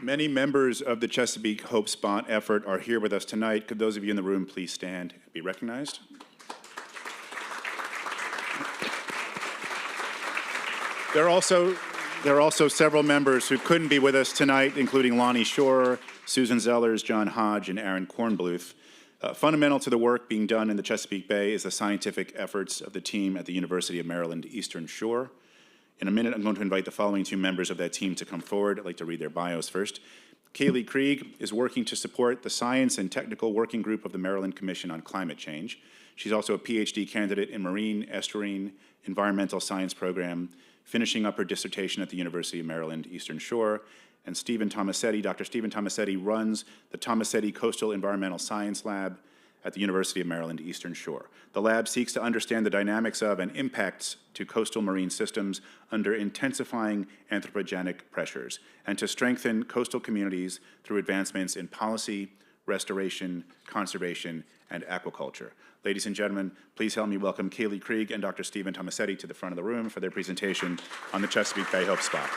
Many members of the Chesapeake Hope Spot effort are here with us tonight. Could those of you in the room please stand and be recognized? There are also several members who couldn't be with us tonight, including Lonnie Shore, Susan Zellers, John Hodge, and Aaron Kornbluth. Fundamental to the work being done in the Chesapeake Bay is the scientific efforts of the team at the University of Maryland Eastern Shore. In a minute, I'm going to invite the following two members of that team to come forward. I'd like to read their bios first. Kaylee Krieg is working to support the Science and Technical Working Group of the Maryland Commission on Climate Change. She's also a PhD candidate in Marine, Estuarine, Environmental Science Program, finishing up her dissertation at the University of Maryland Eastern Shore. And Stephen Tomasetti, Dr. Stephen Tomasetti runs the Tomasetti Coastal Environmental Science Lab at the University of Maryland Eastern Shore. The lab seeks to understand the dynamics of and impacts to coastal marine systems under intensifying anthropogenic pressures, and to strengthen coastal communities through advancements in policy, restoration, conservation, and aquaculture. Ladies and gentlemen, please help me welcome Kaylee Krieg and Dr. Stephen Tomasetti to the front of the room for their presentation on the Chesapeake Bay Hope Spot.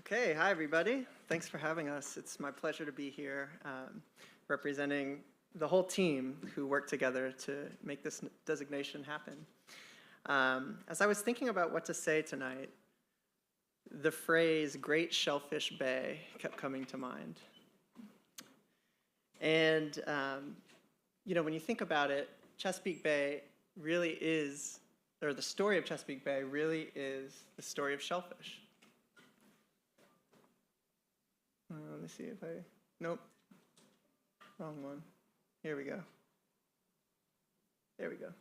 Okay, hi everybody. Thanks for having us. It's my pleasure to be here representing the whole team who worked together to make this designation happen. As I was thinking about what to say tonight, the phrase Great Shellfish Bay kept coming to mind. And, you know, when you think about it, Chesapeake Bay really is, or the story of Chesapeake Bay really is the story of shellfish. Let me see if I, nope, wrong one. Here we go. There we go.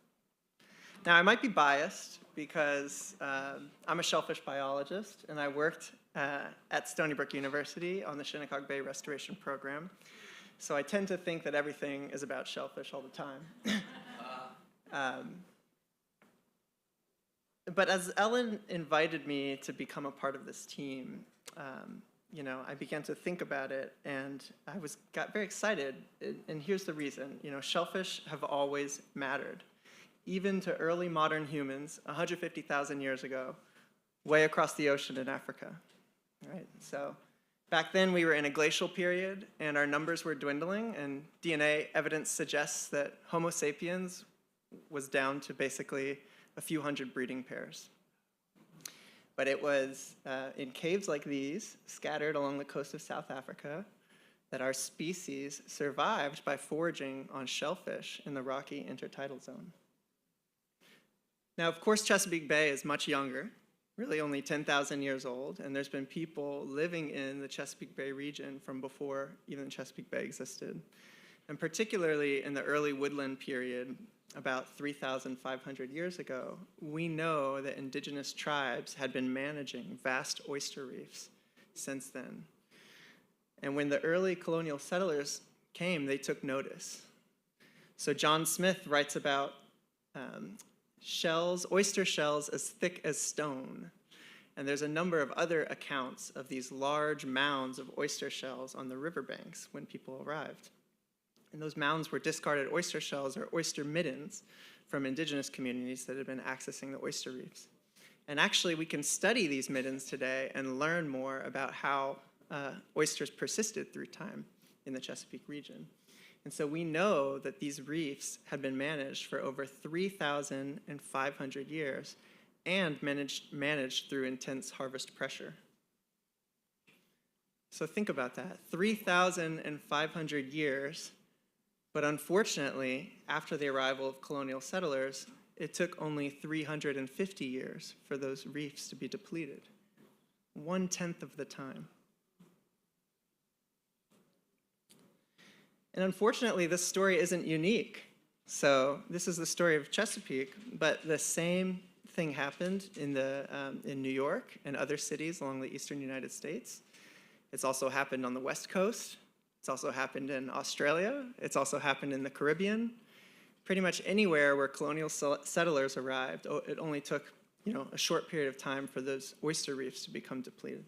Now, I might be biased because I'm a shellfish biologist, and I worked at Stony Brook University on the Shinnecock Bay Restoration Program. So I tend to think that everything is about shellfish all the time. But as Ellen invited me to become a part of this team, you know, I began to think about it, and I got very excited. And here's the reason. You know, shellfish have always mattered, even to early modern humans 150,000 years ago, way across the ocean in Africa. Right? So back then we were in a glacial period, and our numbers were dwindling, and DNA evidence suggests that Homo sapiens was down to basically a few hundred breeding pairs. But it was in caves like these, scattered along the coast of South Africa, that our species survived by foraging on shellfish in the rocky intertidal zone. Now, of course, Chesapeake Bay is much younger, really only 10,000 years old, and there's been people living in the Chesapeake Bay region from before even Chesapeake Bay existed. And particularly in the early woodland period, about 3,500 years ago, we know that indigenous tribes had been managing vast oyster reefs since then. And when the early colonial settlers came, they took notice. So John Smith writes about oyster shells as thick as stone. And there's a number of other accounts of these large mounds of oyster shells on the riverbanks when people arrived. And those mounds were discarded oyster shells or oyster middens from indigenous communities that had been accessing the oyster reefs. And actually, we can study these middens today and learn more about how oysters persisted through time in the Chesapeake region. And so we know that these reefs had been managed for over 3,500 years and managed through intense harvest pressure. So think about that, 3,500 years. But unfortunately, after the arrival of colonial settlers, it took only 350 years for those reefs to be depleted, 1/10 of the time. And unfortunately, this story isn't unique. So this is the story of Chesapeake, but the same thing happened in New York and other cities along the eastern United States. It's also happened on the West Coast. It's also happened in Australia. It's also happened in the Caribbean. Pretty much anywhere where colonial settlers arrived, it only took, a short period of time for those oyster reefs to become depleted.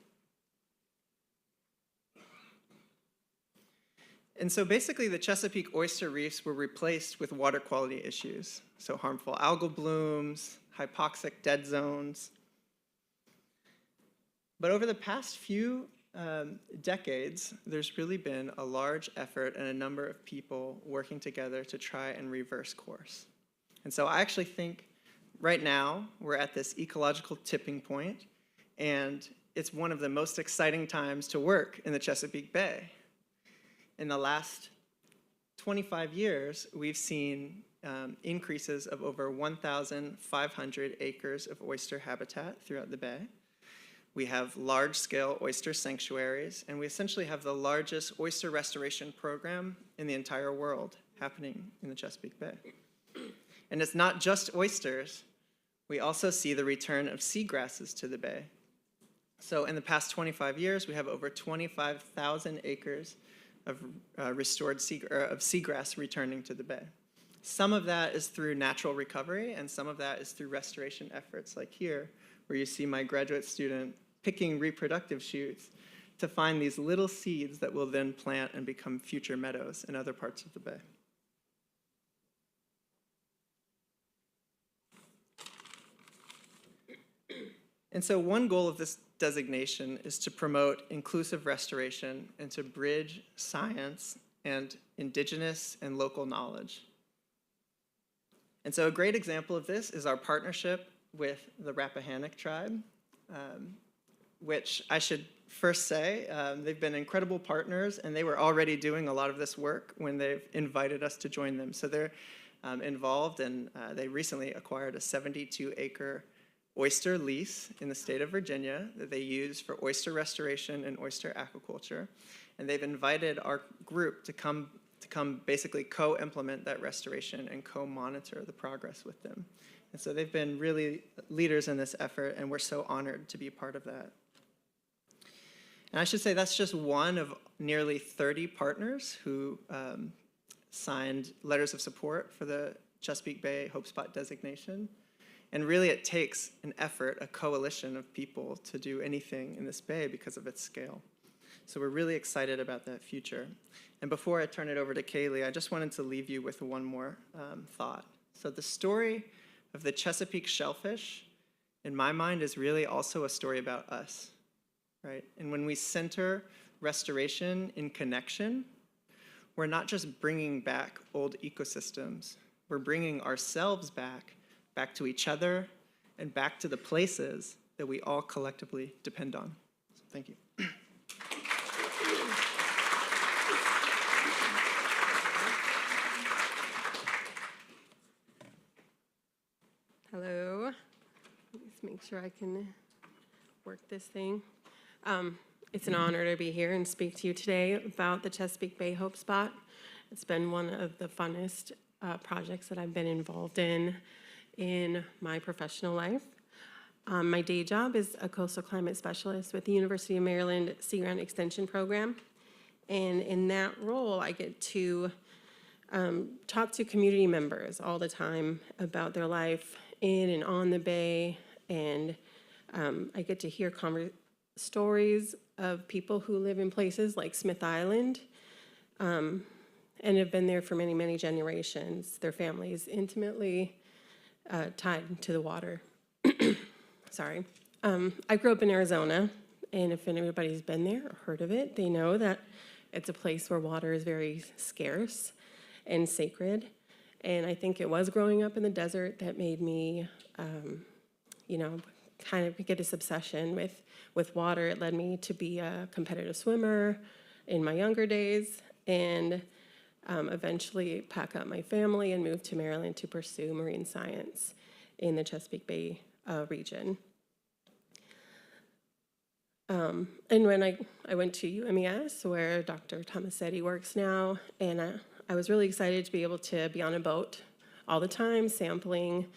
And so basically the Chesapeake oyster reefs were replaced with water quality issues. So harmful algal blooms, hypoxic dead zones. But over the past few decades, there's really been a large effort and a number of people working together to try and reverse course. And so I actually think right now we're at this ecological tipping point, and it's one of the most exciting times to work in the Chesapeake Bay. In the last 25 years, we've seen increases of over 1,500 acres of oyster habitat throughout the bay. We have large-scale oyster sanctuaries, and we essentially have the largest oyster restoration program in the entire world happening in the Chesapeake Bay. And it's not just oysters. We also see the return of seagrasses to the bay. So in the past 25 years, we have over 25,000 acres of restored seagrass returning to the bay. Some of that is through natural recovery, and some of that is through restoration efforts, like here, where you see my graduate student picking reproductive shoots to find these little seeds that will then plant and become future meadows in other parts of the bay. And so one goal of this designation is to promote inclusive restoration and to bridge science and indigenous and local knowledge. And so a great example of this is our partnership with the Rappahannock tribe, which I should first say, they've been incredible partners, and they were already doing a lot of this work when they've invited us to join them. So they're involved, and they recently acquired a 72-acre oyster lease in the state of Virginia that they use for oyster restoration and oyster aquaculture. And they've invited our group to come basically co-implement that restoration and co-monitor the progress with them. And so they've been really leaders in this effort, and we're so honored to be a part of that. And I should say that's just one of nearly 30 partners who signed letters of support for the Chesapeake Bay Hope Spot designation. And really it takes an effort, a coalition of people to do anything in this bay because of its scale. So we're really excited about that future. And before I turn it over to Kaylee, I just wanted to leave you with one more thought. So the story of the Chesapeake shellfish, in my mind, is really also a story about us, right? And when we center restoration in connection, we're not just bringing back old ecosystems, we're bringing ourselves back to each other, and back to the places that we all collectively depend on. So thank you. Hello. Let's make sure I can work this thing. It's an honor to be here and speak to you today about the Chesapeake Bay Hope Spot. It's been one of the funnest projects that I've been involved in my professional life. My day job is a coastal climate specialist with the University of Maryland Sea Grant Extension Program. And in that role, I get to talk to community members all the time about their life in and on the bay. And I get to hear stories of people who live in places like Smith Island and have been there for many, many generations. Their families intimately tied to the water. Sorry. I grew up in Arizona, and if anybody's been there or heard of it, they know that it's a place where water is very scarce and sacred. And I think it was growing up in the desert that made me, kind of get this obsession with water. It led me to be a competitive swimmer in my younger days, and eventually pack up my family and move to Maryland to pursue marine science in the Chesapeake Bay region. And when I went to UMES, where Dr. Tomasetti works now, and I was really excited to be able to be on a boat all the time, sampling,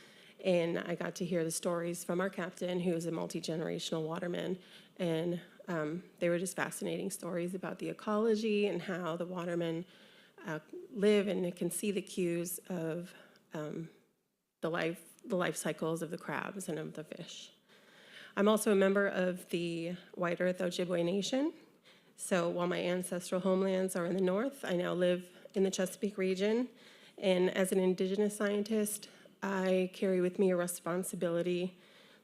and I got to hear the stories from our captain, who is a multi-generational waterman, and they were just fascinating stories about the ecology and how the watermen live and can see the cues of the life cycles of the crabs and of the fish. I'm also a member of the White Earth Ojibwe Nation. So while my ancestral homelands are in the north, I now live in the Chesapeake region. And as an Indigenous scientist, I carry with me a responsibility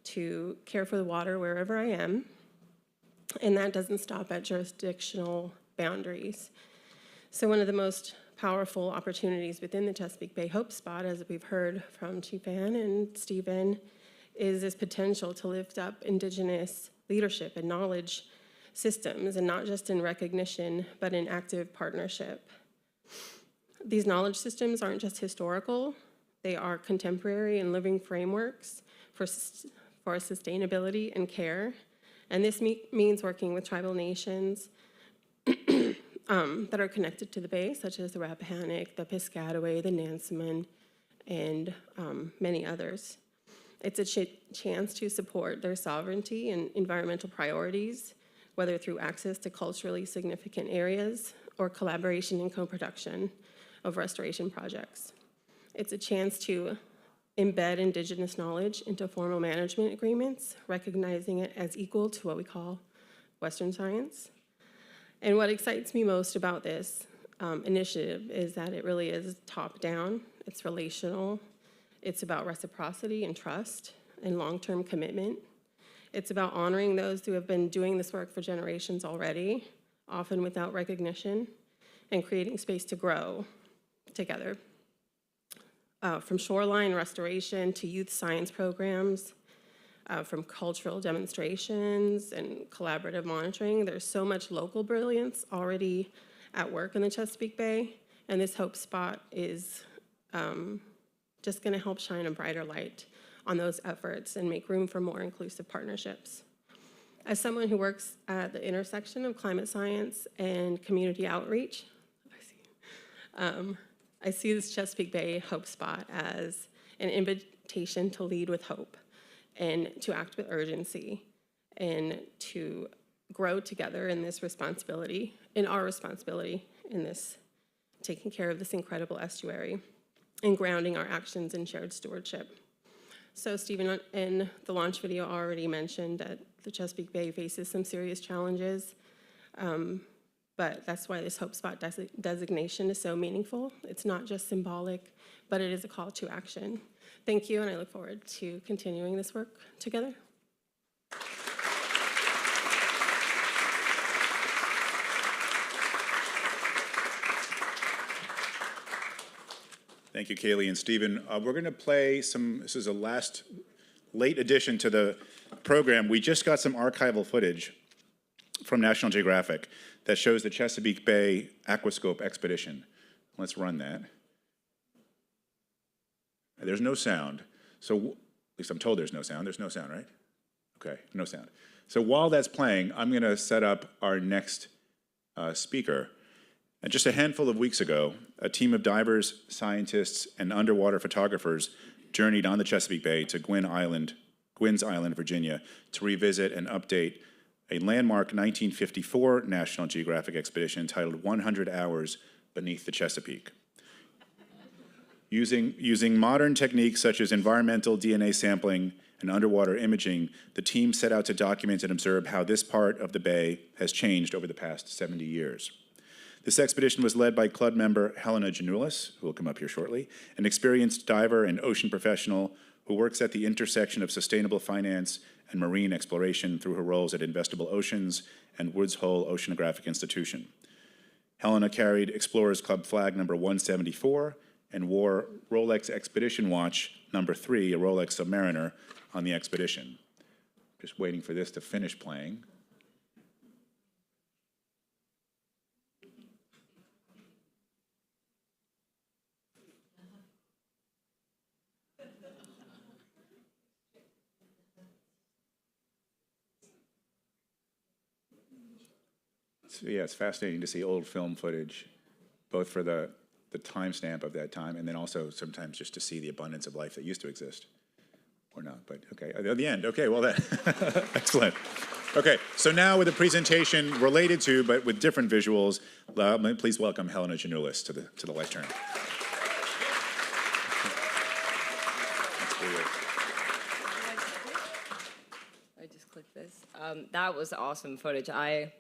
to care for the water wherever I am. And that doesn't stop at jurisdictional boundaries. So one of the most powerful opportunities within the Chesapeake Bay Hope Spot, as we've heard from Chief Ann and Stephen, is this potential to lift up Indigenous leadership and knowledge systems, and not just in recognition, but in active partnership. These knowledge systems aren't just historical, they are contemporary and living frameworks for sustainability and care. And this means working with tribal nations that are connected to the Bay, such as the Rappahannock, the Piscataway, the Nansemond, and many others. It's a chance to support their sovereignty and environmental priorities, whether through access to culturally significant areas or collaboration and co-production of restoration projects. It's a chance to embed Indigenous knowledge into formal management agreements, recognizing it as equal to what we call Western science. And what excites me most about this initiative is that it really is top-down, it's relational, it's about reciprocity and trust and long-term commitment. It's about honoring those who have been doing this work for generations already, often without recognition, and creating space to grow together. From shoreline restoration to youth science programs, from cultural demonstrations and collaborative monitoring, there's so much local brilliance already at work in the Chesapeake Bay, and this Hope Spot is just going to help shine a brighter light on those efforts and make room for more inclusive partnerships. As someone who works at the intersection of climate science and community outreach, I see this Chesapeake Bay Hope Spot as an invitation to lead with hope and to act with urgency and to grow together in this responsibility, in our responsibility in this, taking care of this incredible estuary and grounding our actions in shared stewardship. So Stephen in the launch video already mentioned that the Chesapeake Bay faces some serious challenges, but that's why this Hope Spot designation is so meaningful. It's not just symbolic, but it is a call to action. Thank you, and I look forward to continuing this work together. Thank you, Kaylee and Stephen. We're going to play some, this is a late addition to the program. We just got some archival footage from National Geographic that shows the Chesapeake Bay Aquascope expedition. Let's run that. There's no sound. So, at least I'm told there's no sound. There's no sound, right? Okay, no sound. So while that's playing, I'm going to set up our next speaker. And just a handful of weeks ago, a team of divers, scientists, and underwater photographers journeyed on the Chesapeake Bay to Gwynns Island, Virginia, to revisit and update a landmark 1954 National Geographic expedition titled 100 Hours Beneath the Chesapeake. Using modern techniques such as environmental DNA sampling and underwater imaging, the team set out to document and observe how this part of the bay has changed over the past 70 years. This expedition was led by club member Helena Janulis, who will come up here shortly, an experienced diver and ocean professional who works at the intersection of sustainable finance and marine exploration through her roles at Investable Oceans and Woods Hole Oceanographic Institution. Helena carried Explorers Club flag number 174 and wore Rolex Expedition Watch number 3, a Rolex Submariner, on the expedition. Just waiting for this to finish playing. So yeah, it's fascinating to see old film footage, both for the timestamp of that time, and then also sometimes just to see the abundance of life that used to exist. Or not, but okay, at the end. Okay, well, that, excellent. Okay, so now with a presentation related to, but with different visuals, please welcome Helena Janulis to the lectern. I just clicked this. That was awesome footage. I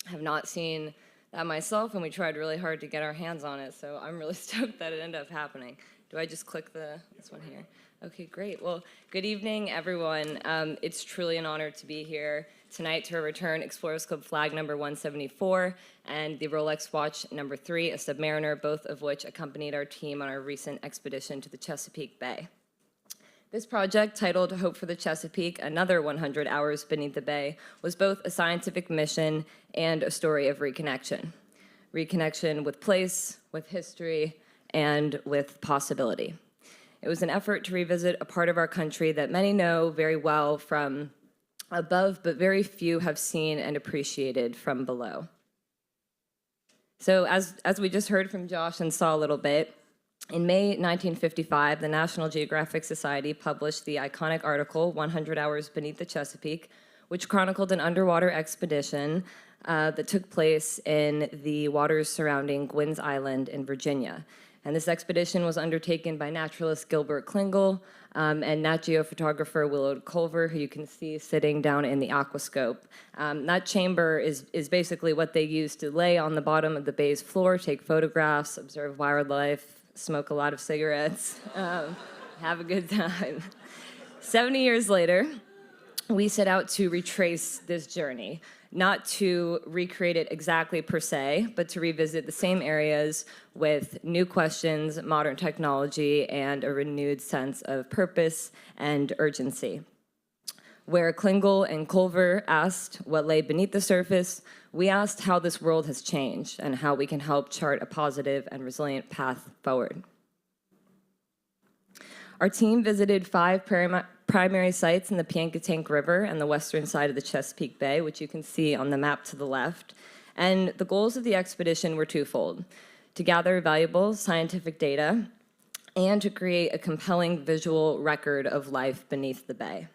have not seen that myself, and we tried really hard to get our hands on it, so I'm really stoked that it ended up happening. Do I just click this one here? Okay, great. Well, good evening, everyone. It's truly an honor to be here tonight to return Explorers Club flag number 174 and the Rolex watch number 3, a Submariner, both of which accompanied our team on our recent expedition to the Chesapeake Bay. This project, titled Hope for the Chesapeake, Another 100 Hours Beneath the Bay, was both a scientific mission and a story of reconnection. Reconnection with place, with history, and with possibility. It was an effort to revisit a part of our country that many know very well from above, but very few have seen and appreciated from below. So as we just heard from Josh and saw a little bit, in May 1955, the National Geographic Society published the iconic article, 100 Hours Beneath the Chesapeake, which chronicled an underwater expedition that took place in the waters surrounding Gwynn's Island in Virginia. And this expedition was undertaken by naturalist Gilbert Klingel and Nat Geo photographer Willard Culver, who you can see sitting down in the aquascope. That chamber is basically what they use to lay on the bottom of the bay's floor, take photographs, observe wildlife, smoke a lot of cigarettes, have a good time. 70 years later, we set out to retrace this journey, not to recreate it exactly per se, but to revisit the same areas with new questions, modern technology, and a renewed sense of purpose and urgency. Where Klingel and Culver asked what lay beneath the surface, we asked how this world has changed and how we can help chart a positive and resilient path forward. Our team visited 5 primary sites in the Piankatank River and the western side of the Chesapeake Bay, which you can see on the map to the left. And the goals of the expedition were twofold: to gather valuable scientific data and to create a compelling visual record of life beneath the bay.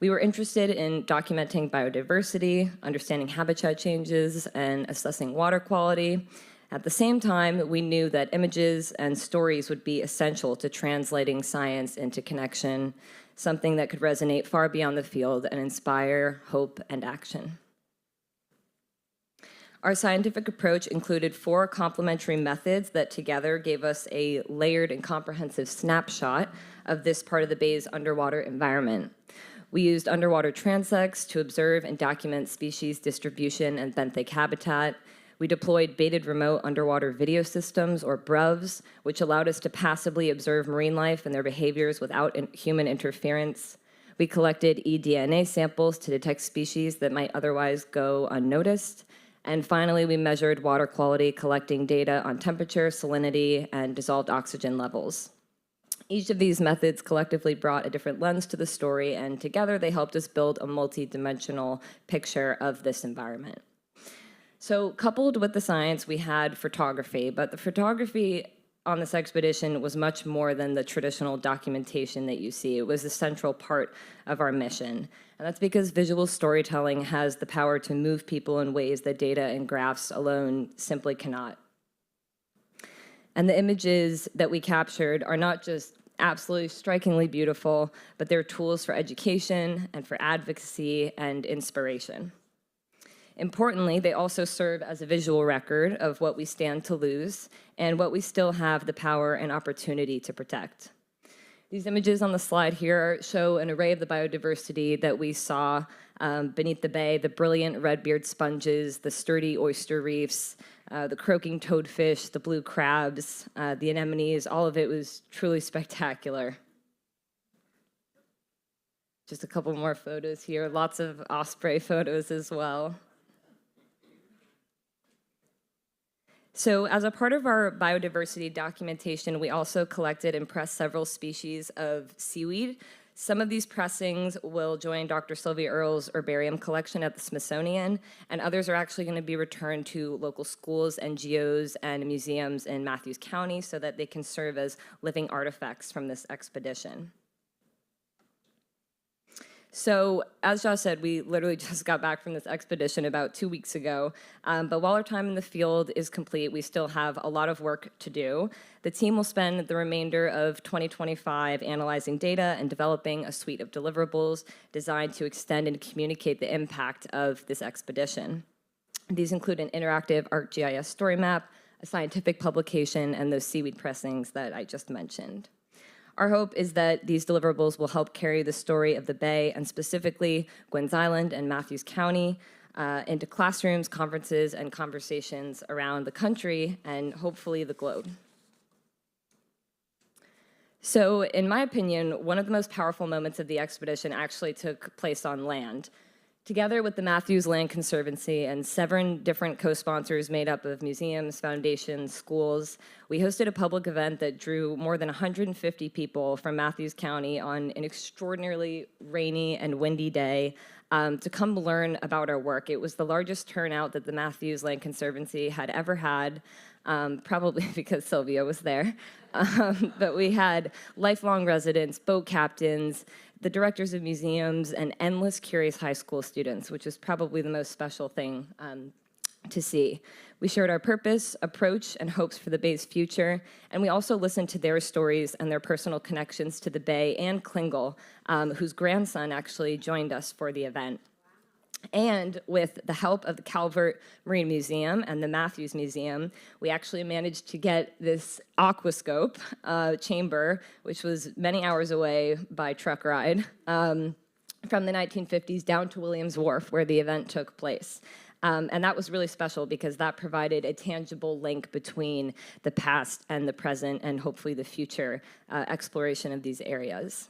We were interested in documenting biodiversity, understanding habitat changes, and assessing water quality. At the same time, we knew that images and stories would be essential to translating science into connection, something that could resonate far beyond the field and inspire hope and action. Our scientific approach included 4 complementary methods that together gave us a layered and comprehensive snapshot of this part of the bay's underwater environment. We used underwater transects to observe and document species distribution and benthic habitat. We deployed baited remote underwater video systems, or BRUVs, which allowed us to passively observe marine life and their behaviors without human interference. We collected eDNA samples to detect species that might otherwise go unnoticed. And finally, we measured water quality, collecting data on temperature, salinity, and dissolved oxygen levels. Each of these methods collectively brought a different lens to the story, and together they helped us build a multi-dimensional picture of this environment. So coupled with the science, we had photography, but the photography on this expedition was much more than the traditional documentation that you see. It was the central part of our mission. And that's because visual storytelling has the power to move people in ways that data and graphs alone simply cannot. And the images that we captured are not just absolutely strikingly beautiful, but they're tools for education and for advocacy and inspiration. Importantly, they also serve as a visual record of what we stand to lose and what we still have the power and opportunity to protect. These images on the slide here show an array of the biodiversity that we saw beneath the bay: the brilliant red-beard sponges, the sturdy oyster reefs, the croaking toadfish, the blue crabs, the anemones. All of it was truly spectacular. Just a couple more photos here, lots of osprey photos as well. So as a part of our biodiversity documentation, we also collected and pressed several species of seaweed Some of these pressings will join Dr. Sylvia Earle's herbarium collection at the Smithsonian, and others are actually going to be returned to local schools, NGOs, and museums in Matthews County so that they can serve as living artifacts from this expedition. So, as Josh said, we literally just got back from this expedition about 2 weeks ago, but while our time in the field is complete, we still have a lot of work to do. The team will spend the remainder of 2025 analyzing data and developing a suite of deliverables designed to extend and communicate the impact of this expedition. These include an interactive ArcGIS story map, a scientific publication, and those seaweed pressings that I just mentioned. Our hope is that these deliverables will help carry the story of the Bay, and specifically Gwynns Island and Matthews County, into classrooms, conferences, and conversations around the country and hopefully the globe. So, in my opinion, one of the most powerful moments of the expedition actually took place on land. Together with the Matthews Land Conservancy and 7 different co-sponsors made up of museums, foundations, schools, we hosted a public event that drew more than 150 people from Matthews County on an extraordinarily rainy and windy day to come learn about our work. It was the largest turnout that the Matthews Land Conservancy had ever had, probably because Sylvia was there. But we had lifelong residents, boat captains, the directors of museums, and endless curious high school students, which is probably the most special thing to see. We shared our purpose, approach, and hopes for the Bay's future, and we also listened to their stories and their personal connections to the Bay and Klingel, whose grandson actually joined us for the event. And with the help of the Calvert Marine Museum and the Matthews Museum, we actually managed to get this aquascope chamber, which was many hours away by truck ride, from the 1950s down to Williams Wharf, where the event took place. And that was really special because that provided a tangible link between the past and the present and hopefully the future exploration of these areas.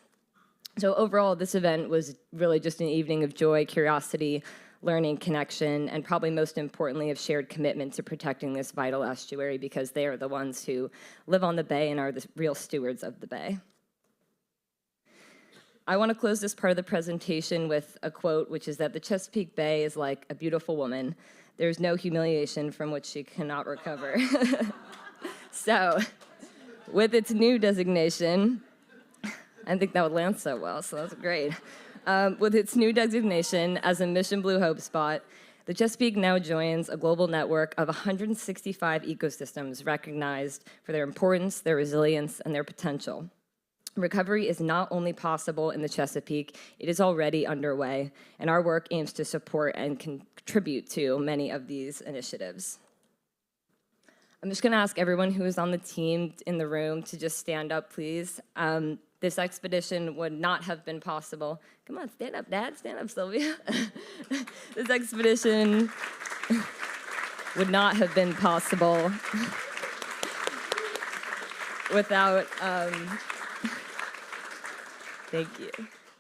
So overall, this event was really just an evening of joy, curiosity, learning, connection, and probably most importantly, of shared commitment to protecting this vital estuary because they are the ones who live on the Bay and are the real stewards of the Bay. I want to close this part of the presentation with a quote, which is that the Chesapeake Bay is like a beautiful woman. There's no humiliation from which she cannot recover. So, with its new designation, I didn't think that would land so well, so that's great. With its new designation as a Mission Blue Hope spot, the Chesapeake now joins a global network of 165 ecosystems recognized for their importance, their resilience, and their potential. Recovery is not only possible in the Chesapeake, it is already underway, and our work aims to support and contribute to many of these initiatives. I'm just gonna ask everyone who is on the team in the room to just stand up, please. This expedition would not have been possible. Come on, stand up, Dad. Stand up, Sylvia. This expedition would not have been possible without, thank you,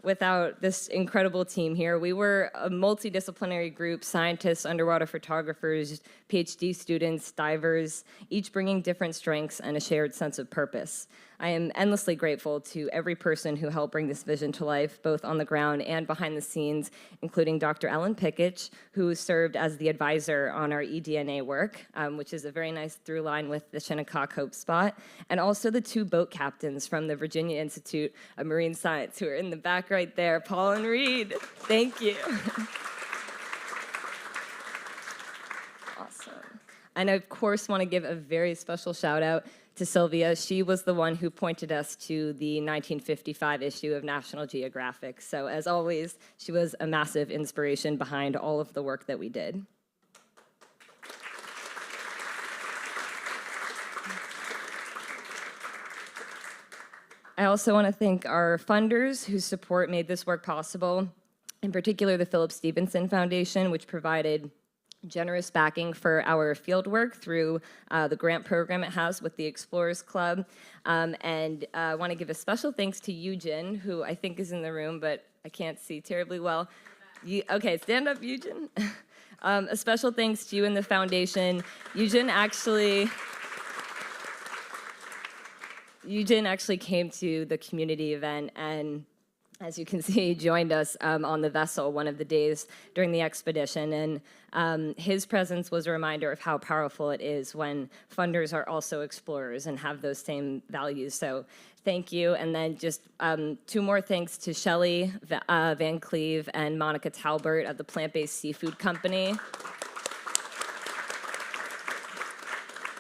without this incredible team here. We were a multidisciplinary group, scientists, underwater photographers, PhD students, divers, each bringing different strengths and a shared sense of purpose. I am endlessly grateful to every person who helped bring this vision to life, both on the ground and behind the scenes, including Dr. Ellen Pickich, who served as the advisor on our eDNA work, which is a very nice through line with the Shinnecock Hope Spot, and also the 2 boat captains from the Virginia Institute of Marine Science, who are in the back right there, Paul and Reed. Thank you. Awesome. And I, of course, want to give a very special shout out to Sylvia. She was the one who pointed us to the 1955 issue of National Geographic. So as always, she was a massive inspiration behind all of the work that we did. I also want to thank our funders whose support made this work possible, in particular the Philip Stevenson Foundation, which provided generous backing for our field work through the grant program it has with the Explorers Club. And I want to give a special thanks to Eugen, who I think is in the room, but I can't see terribly well. Okay, stand up, Eugen. A special thanks to you and the foundation. Eugen actually came to the community event and as you can see, joined us on the vessel one of the days during the expedition. And his presence was a reminder of how powerful it is when funders are also explorers and have those same values. So thank you. And then just 2 more thanks to Shelley Van Cleve and Monica Talbert of the Plant-Based Seafood Company.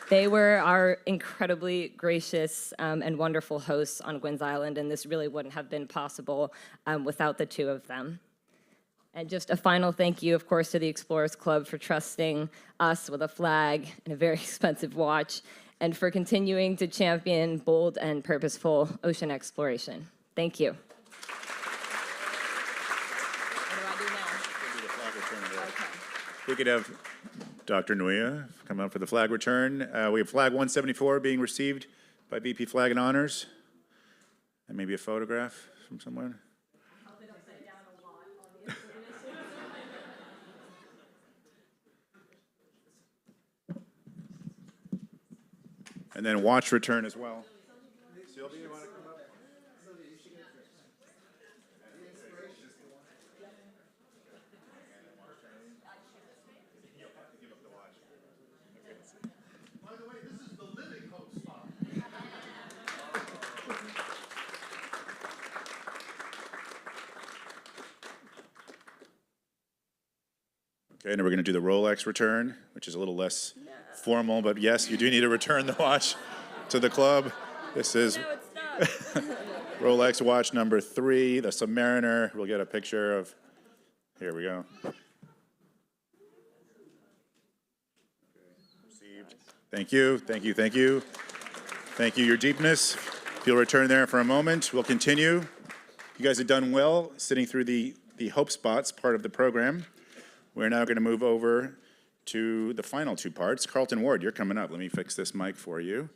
They were our incredibly gracious and wonderful hosts on Gwynn's Island, and this really wouldn't have been possible without the 2 of them. And just a final thank you, of course, to the Explorers Club for trusting us with a flag and a very expensive watch, and for continuing to champion bold and purposeful ocean exploration. Thank you. We could have Dr. Nguyen come up for the flag return. We have flag 174 being received by VP Flag and Honors. And maybe a photograph from someone. And then watch return as well. Sylvia, you want to come up? By the way, this is the living hope spot. Okay, and we're going to do the Rolex return, which is a little less formal, but yes, you do need to return the watch to the club. This is Rolex watch number 3, the Submariner. We'll get a picture of, here we go. Received. Thank you, thank you, thank you. Thank you, your Deepness. If you'll return there for a moment, we'll continue. You guys have done well sitting through the Hope Spots part of the program. We're now going to move over to the final 2 parts. Carlton Ward, you're coming up. Let me fix this mic for you.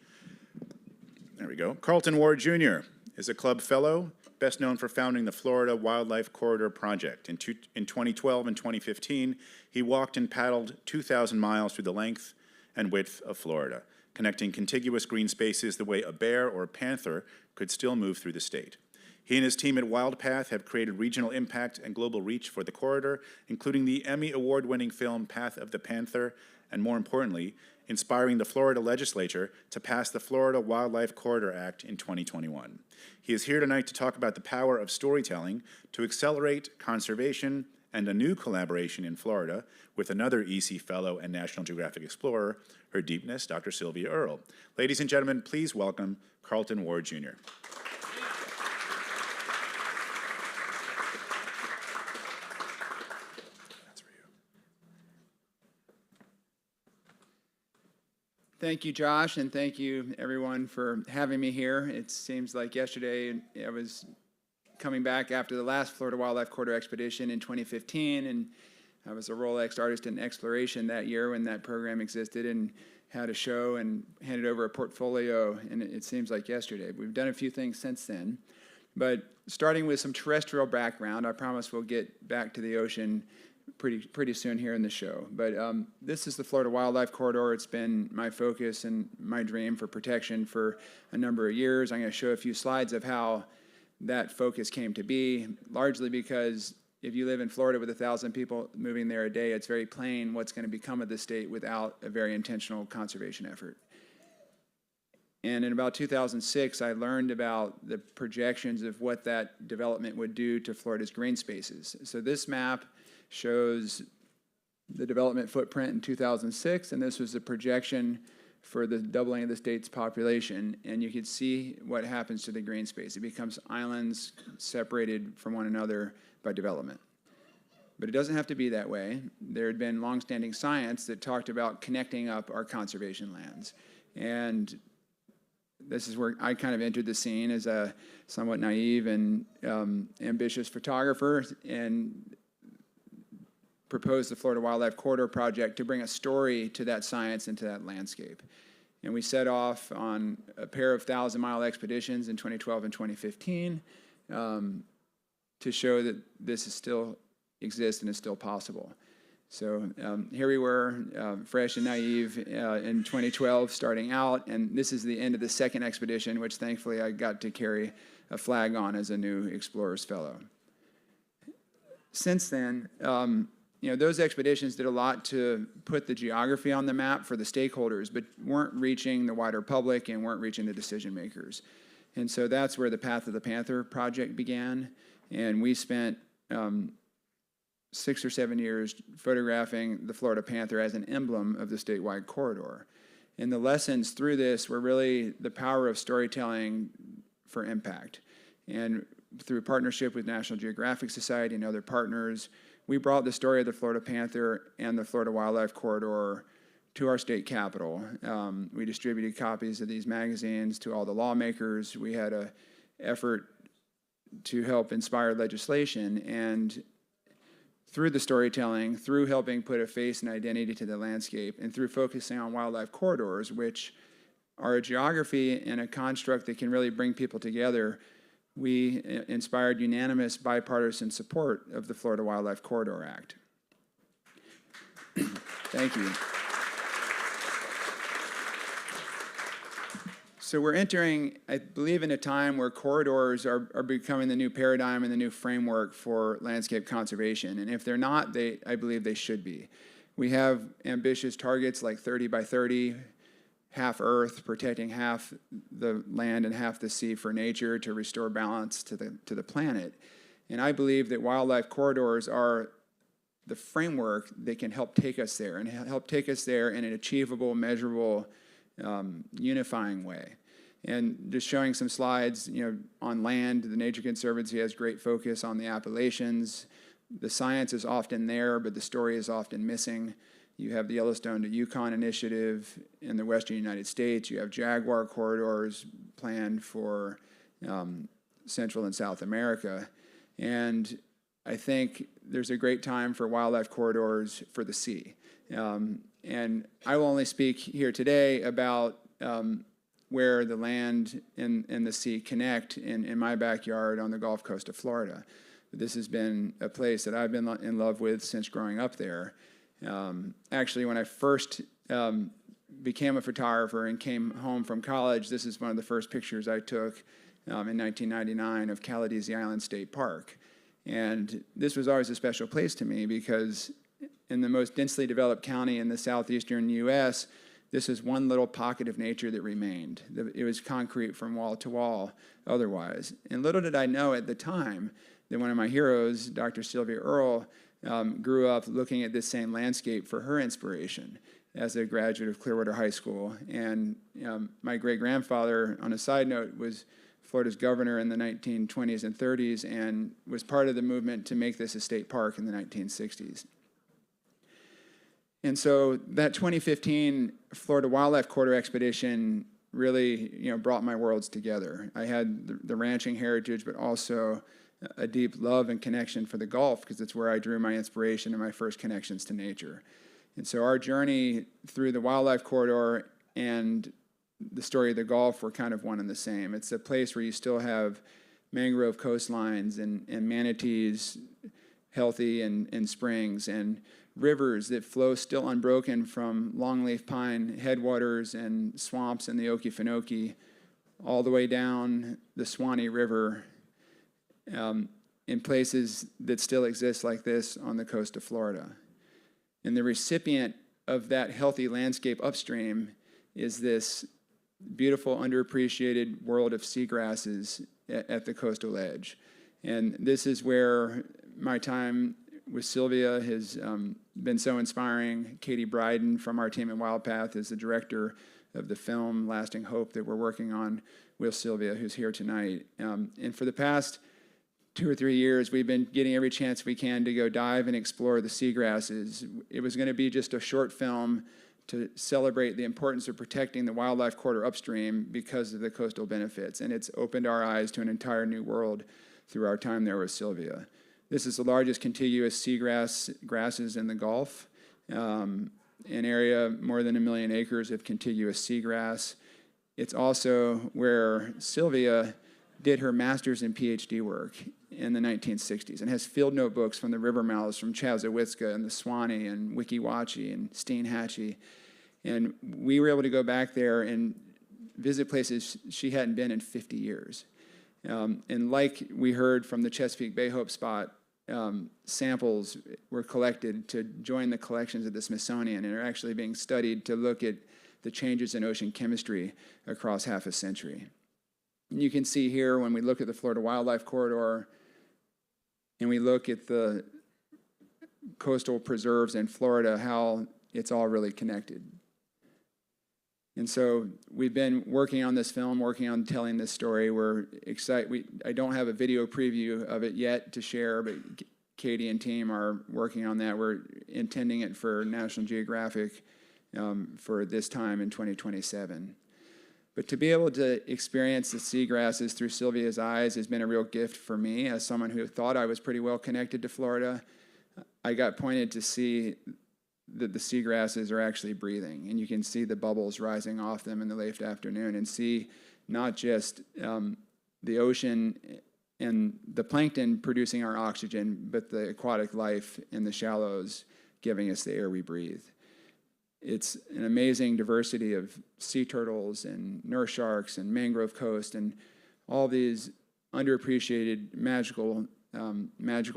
There we go. Carlton Ward Jr. is a club fellow, best known for founding the Florida Wildlife Corridor Project. In 2012 and 2015, he walked and paddled 2,000 miles through the length and width of Florida, connecting contiguous green spaces the way a bear or a panther could still move through the state. He and his team at WildPath have created regional impact and global reach for the corridor, including the Emmy Award-winning film Path of the Panther, and more importantly, inspiring the Florida legislature to pass the Florida Wildlife Corridor Act in 2021. He is here tonight to talk about the power of storytelling to accelerate conservation and a new collaboration in Florida with another EC Fellow and National Geographic Explorer, Her Deepness, Dr. Sylvia Earle. Ladies and gentlemen, please welcome Carlton Ward Jr. Thank you, Josh, and thank you, everyone, for having me here. It seems like yesterday I was coming back after the last Florida Wildlife Corridor expedition in 2015, and I was a Rolex artist in exploration that year when that program existed, and had a show and handed over a portfolio, and it seems like yesterday. We've done a few things since then, but starting with some terrestrial background, I promise we'll get back to the ocean pretty soon here in the show. But this is the Florida Wildlife Corridor. It's been my focus and my dream for protection for a number of years. I'm going to show a few slides of how that focus came to be, largely because if you live in Florida with 1,000 people moving there a day, it's very plain what's going to become of the state without a very intentional conservation effort. And in about 2006, I learned about the projections of what that development would do to Florida's green spaces. So this map shows the development footprint in 2006, and this was the projection for the doubling of the state's population. And you can see what happens to the green space. It becomes islands separated from one another by development. But it doesn't have to be that way. There had been longstanding science that talked about connecting up our conservation lands. And this is where I kind of entered the scene as a somewhat naive and ambitious photographer, and proposed the Florida Wildlife Corridor Project to bring a story to that science and to that landscape. And we set off on a pair of 1,000-mile expeditions in 2012 and 2015 to show that this is still exists and is still possible. So here we were, fresh and naive in 2012, starting out, and this is the end of the second expedition, which thankfully I got to carry a flag on as a new Explorers Fellow. Since then, those expeditions did a lot to put the geography on the map for the stakeholders, but weren't reaching the wider public and weren't reaching the decision makers. And so that's where the Path of the Panther project began, and we spent 6 or 7 years photographing the Florida panther as an emblem of the statewide corridor. And the lessons through this were really the power of storytelling for impact. And through partnership with National Geographic Society and other partners, we brought the story of the Florida panther and the Florida Wildlife Corridor to our state capitol. We distributed copies of these magazines to all the lawmakers. We had an effort to help inspire legislation, and through the storytelling, through helping put a face and identity to the landscape, and through focusing on wildlife corridors, which are a geography and a construct that can really bring people together, we inspired unanimous bipartisan support of the Florida Wildlife Corridor Act. Thank you. So we're entering, I believe, in a time where corridors are becoming the new paradigm and the new framework for landscape conservation. And if they're not, I believe they should be. We have ambitious targets like 30 by 30, half Earth, protecting half the land and half the sea for nature to restore balance to the planet. And I believe that wildlife corridors are the framework that can help take us there, and help take us there in an achievable, measurable, unifying way. And just showing some slides, on land, the Nature Conservancy has great focus on the Appalachians. The science is often there, but the story is often missing. You have the Yellowstone to Yukon initiative in the western United States. You have jaguar corridors planned for Central and South America. And I think there's a great time for wildlife corridors for the sea. And I will only speak here today about where the land and the sea connect in my backyard on the Gulf Coast of Florida. This has been a place that I've been in love with since growing up there. Actually, when I first became a photographer and came home from college, this is one of the first pictures I took in 1999 of Caladesi Island State Park. And this was always a special place to me because in the most densely developed county in the southeastern U.S., this is one little pocket of nature that remained. It was concrete from wall to wall otherwise. And little did I know at the time that one of my heroes, Dr. Sylvia Earle, grew up looking at this same landscape for her inspiration as a graduate of Clearwater High School. And my great-grandfather, on a side note, was Florida's governor in the 1920s and 30s and was part of the movement to make this a state park in the 1960s. And so that 2015 Florida Wildlife Corridor expedition really, brought my worlds together. I had the ranching heritage, but also a deep love and connection for the Gulf, because it's where I drew my inspiration and my first connections to nature. And so our journey through the wildlife corridor and the story of the Gulf were kind of one and the same. It's a place where you still have mangrove coastlines and manatees healthy in springs, and rivers that flow still unbroken from longleaf pine headwaters and swamps in the Okefenokee all the way down the Swanee River, in places that still exist like this on the coast of Florida. And the recipient of that healthy landscape upstream is this beautiful, underappreciated world of seagrasses at the coastal edge. And this is where my time with Sylvia has been so inspiring. Katie Bryden from our team at WildPath is the director of the film Lasting Hope that we're working on with Sylvia, who's here tonight. And for the past 2 or 3 years, we've been getting every chance we can to go dive and explore the seagrasses. It was going to be just a short film to celebrate the importance of protecting the wildlife corridor upstream because of the coastal benefits. And it's opened our eyes to an entire new world through our time there with Sylvia. This is the largest contiguous grasses in the Gulf, an area more than 1 million acres of contiguous seagrass. It's also where Sylvia did her master's and PhD work in the 1960s and has field notebooks from the river mouths from Chassahowitzka and the Swanee and Weeki Wachee and Steinhatchee. And we were able to go back there and visit places she hadn't been in 50 years. And like we heard from the Chesapeake Bay Hope Spot, samples were collected to join the collections of the Smithsonian and are actually being studied to look at the changes in ocean chemistry across half a century. And you can see here when we look at the Florida Wildlife Corridor and we look at the coastal preserves in Florida, how it's all really connected. And so we've been working on this film, working on telling this story. We're excited. I don't have a video preview of it yet to share, but Katie and team are working on that. We're intending it for National Geographic for this time in 2027. But to be able to experience the seagrasses through Sylvia's eyes has been a real gift for me as someone who thought I was pretty well connected to Florida. I got pointed to see that the seagrasses are actually breathing, and you can see the bubbles rising off them in the late afternoon and see not just the ocean and the plankton producing our oxygen, but the aquatic life in the shallows giving us the air we breathe. It's an amazing diversity of sea turtles and nurse sharks and mangrove coast and all these underappreciated magical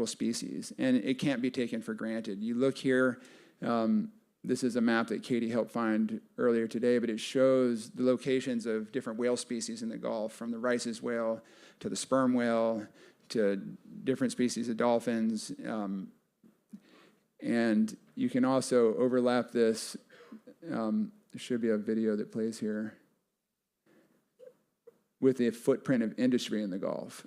species, and it can't be taken for granted. You look here, this is a map that Katie helped find earlier today, but it shows the locations of different whale species in the Gulf, from the Rice's whale to the sperm whale to different species of dolphins. And you can also overlap this. There should be a video that plays here with the footprint of industry in the Gulf.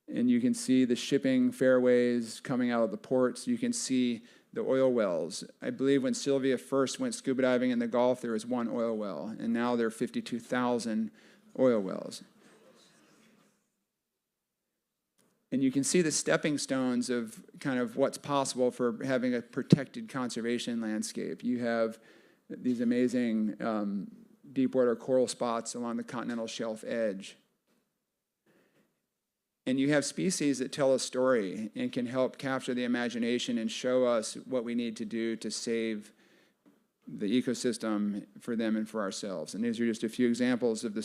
And you can see the shipping fairways coming out of the ports. You can see the oil wells. I believe when Sylvia first went scuba diving in the Gulf, there was one oil well, and now there are 52,000 oil wells. And you can see the stepping stones of kind of what's possible for having a protected conservation landscape. You have these amazing deepwater coral spots along the continental shelf edge. And you have species that tell a story and can help capture the imagination and show us what we need to do to save the ecosystem for them and for ourselves. And these are just a few examples of the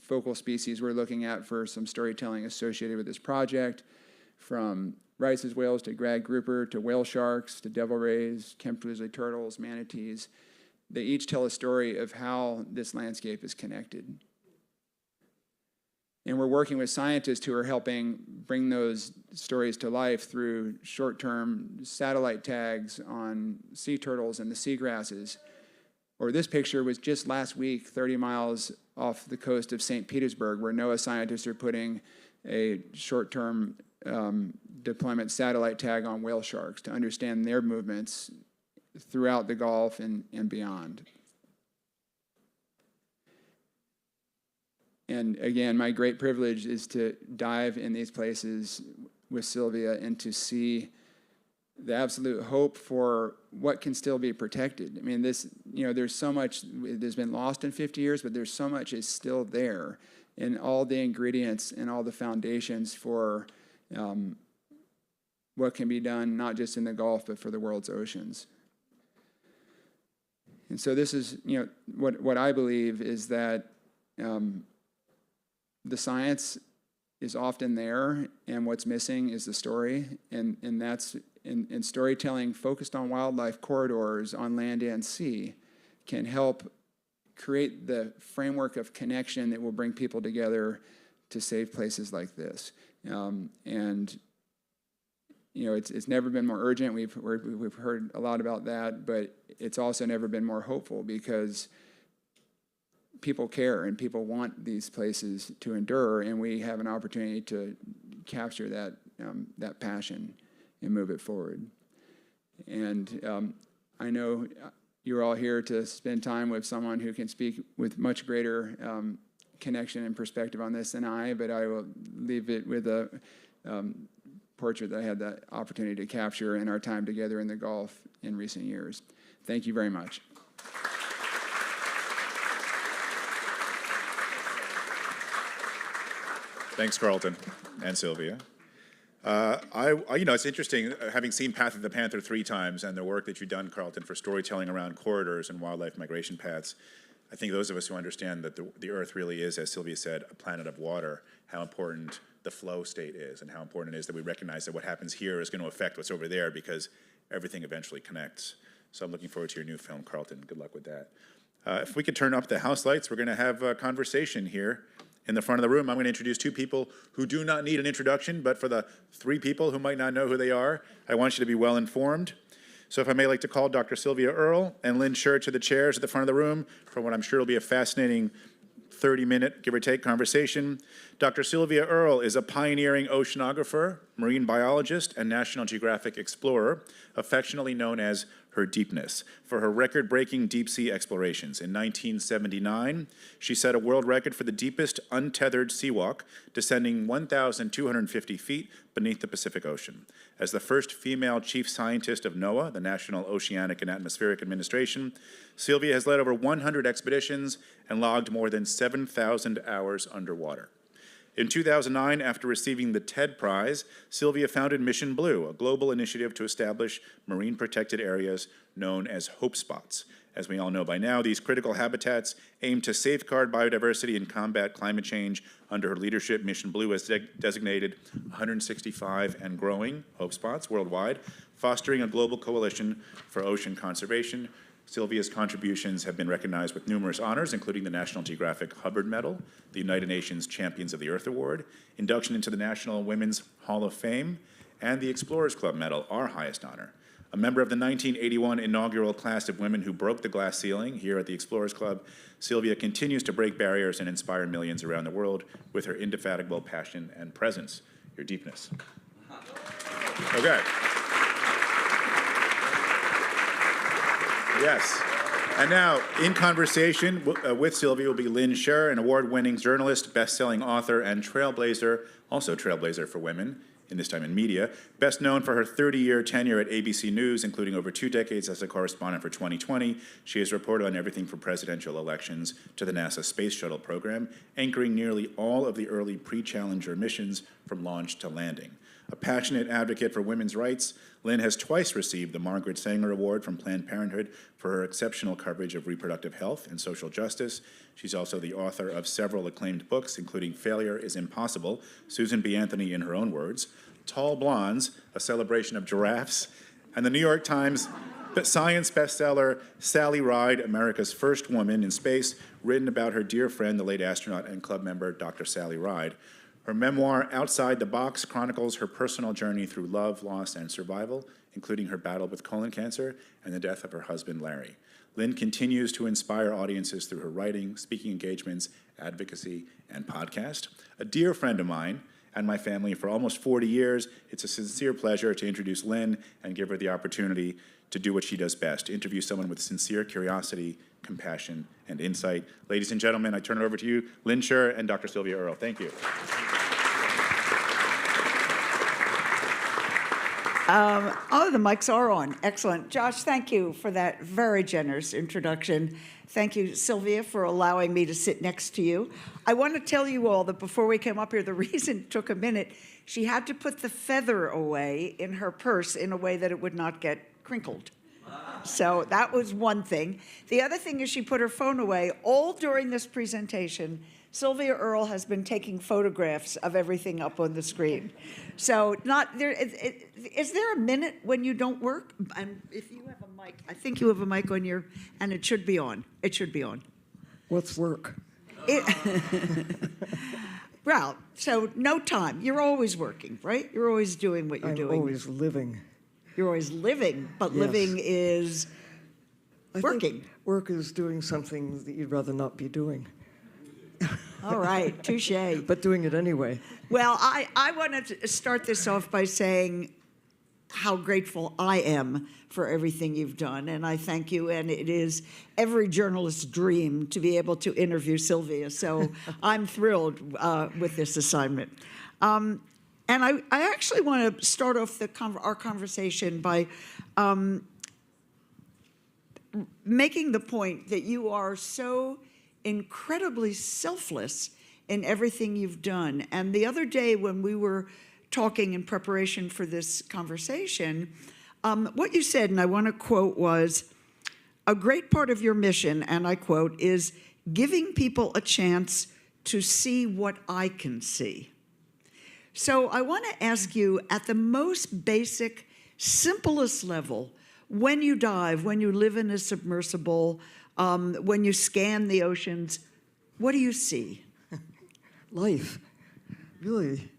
focal species we're looking at for some storytelling associated with this project, from Rice's whales to grag grouper to whale sharks to devil rays, kemp grizzly turtles, manatees. They each tell a story of how this landscape is connected. And we're working with scientists who are helping bring those stories to life through short-term satellite tags on sea turtles and the seagrasses. Or this picture was just last week, 30 miles off the coast of St. Petersburg, where NOAA scientists are putting a short-term deployment satellite tag on whale sharks to understand their movements throughout the Gulf and beyond. And again, my great privilege is to dive in these places with Sylvia and to see the absolute hope for what can still be protected. I mean, there's so much that's been lost in 50 years, but there's so much is still there, and all the ingredients and all the foundations for what can be done, not just in the Gulf, but for the world's oceans. And so this is, what I believe is that the science is often there, and what's missing is the story, and that's in storytelling focused on wildlife corridors on land and sea can help create the framework of connection that will bring people together to save places like this. It's never been more urgent. We've heard a lot about that, but it's also never been more hopeful because people care and people want these places to endure, and we have an opportunity to capture that passion and move it forward. And I know you're all here to spend time with someone who can speak with much greater connection and perspective on this than I, but I will leave it with a portrait that I had the opportunity to capture in our time together in the Gulf in recent years. Thank you very much. Thanks, Carlton and Sylvia. It's interesting, having seen Path of the Panther 3 times and the work that you've done, Carlton, for storytelling around corridors and wildlife migration paths. I think those of us who understand that the Earth really is, as Sylvia said, a planet of water, how important the flow state is and how important it is that we recognize that what happens here is going to affect what's over there because everything eventually connects. So I'm looking forward to your new film, Carlton. Good luck with that. If we could turn up the house lights, we're going to have a conversation here in the front of the room. I'm going to introduce 2 people who do not need an introduction, but for the 3 people who might not know who they are, I want you to be well informed. So if I may like to call Dr. Sylvia Earle and Lynn Scher to the chairs at the front of the room for what I'm sure will be a fascinating 30-minute, give or take, conversation. Dr. Sylvia Earle is a pioneering oceanographer, marine biologist, and National Geographic explorer, affectionately known as her Deepness, for her record-breaking deep-sea explorations. In 1979, she set a world record for the deepest untethered seawalk, descending 1,250 feet beneath the Pacific Ocean. As the first female chief scientist of NOAA, the National Oceanic and Atmospheric Administration, Sylvia has led over 100 expeditions and logged more than 7,000 hours underwater. In 2009, after receiving the TED Prize, Sylvia founded Mission Blue, a global initiative to establish marine protected areas known as hope spots. As we all know by now, these critical habitats aim to safeguard biodiversity and combat climate change. Under her leadership, Mission Blue has designated 165 and growing hope spots worldwide, fostering a global coalition for ocean conservation. Sylvia's contributions have been recognized with numerous honors, including the National Geographic Hubbard Medal, the United Nations Champions of the Earth Award, induction into the National Women's Hall of Fame, and the Explorers Club Medal, our highest honor. A member of the 1981 inaugural class of women who broke the glass ceiling here at the Explorers Club, Sylvia continues to break barriers and inspire millions around the world with her indefatigable passion and presence. Your Deepness. Okay. Yes. And now, in conversation with Sylvia will be Lynn Scher, an award-winning journalist, best-selling author, and trailblazer, also trailblazer for women, in this time in media, best known for her 30-year tenure at ABC News, including over 2 decades as a correspondent for 2020. She has reported on everything from presidential elections to the NASA Space Shuttle program, anchoring nearly all of the early pre-Challenger missions from launch to landing. A passionate advocate for women's rights, Lynn has twice received the Margaret Sanger Award from Planned Parenthood for her exceptional coverage of reproductive health and social justice. She's also the author of several acclaimed books, including Failure is Impossible, Susan B. Anthony in her own words, Tall Blondes, a celebration of giraffes, and the New York Times science bestseller, Sally Ride, America's First Woman in Space, written about her dear friend, the late astronaut and club member, Dr. Sally Ride. Her memoir, Outside the Box, chronicles her personal journey through love, loss, and survival, including her battle with colon cancer and the death of her husband, Larry. Lynn continues to inspire audiences through her writing, speaking engagements, advocacy, and podcast. A dear friend of mine and my family for almost 40 years, it's a sincere pleasure to introduce Lynn and give her the opportunity to do what she does best, to interview someone with sincere curiosity, compassion, and insight. Ladies and gentlemen, I turn it over to you, Lynn Scher and Dr. Sylvia Earle. Thank you. The mics are on. Excellent. Josh, thank you for that very generous introduction. Thank you, Sylvia, for allowing me to sit next to you. I want to tell you all that before we came up here, the reason it took a minute, she had to put the feather away in her purse in a way that it would not get crinkled. So that was one thing. The other thing is she put her phone away. All during this presentation, Sylvia Earle has been taking photographs of everything up on the screen. So is there a minute when you don't work? And if you have a mic, I think you have a mic on your, and it should be on. It should be on. What's work? Well, so no time. You're always working, right? You're always doing what you're doing. I'm always living. You're always living, but Yes. living is working. think work is doing something that you'd rather not be doing. All right, touche. But doing it anyway. Well, I want to start this off by saying how grateful I am for everything you've done, and I thank you, and it is every journalist's dream to be able to interview Sylvia, so I'm thrilled with this assignment. And I actually want to start off our conversation by making the point that you are so incredibly selfless in everything you've done. And the other day when we were talking in preparation for this conversation, what you said, and I want to quote, was, a great part of your mission, and I quote, is giving people a chance to see what I can see. So I want to ask you, at the most basic, simplest level, when you dive, when you live in a submersible, when you scan the oceans, what do you see? Life. Really,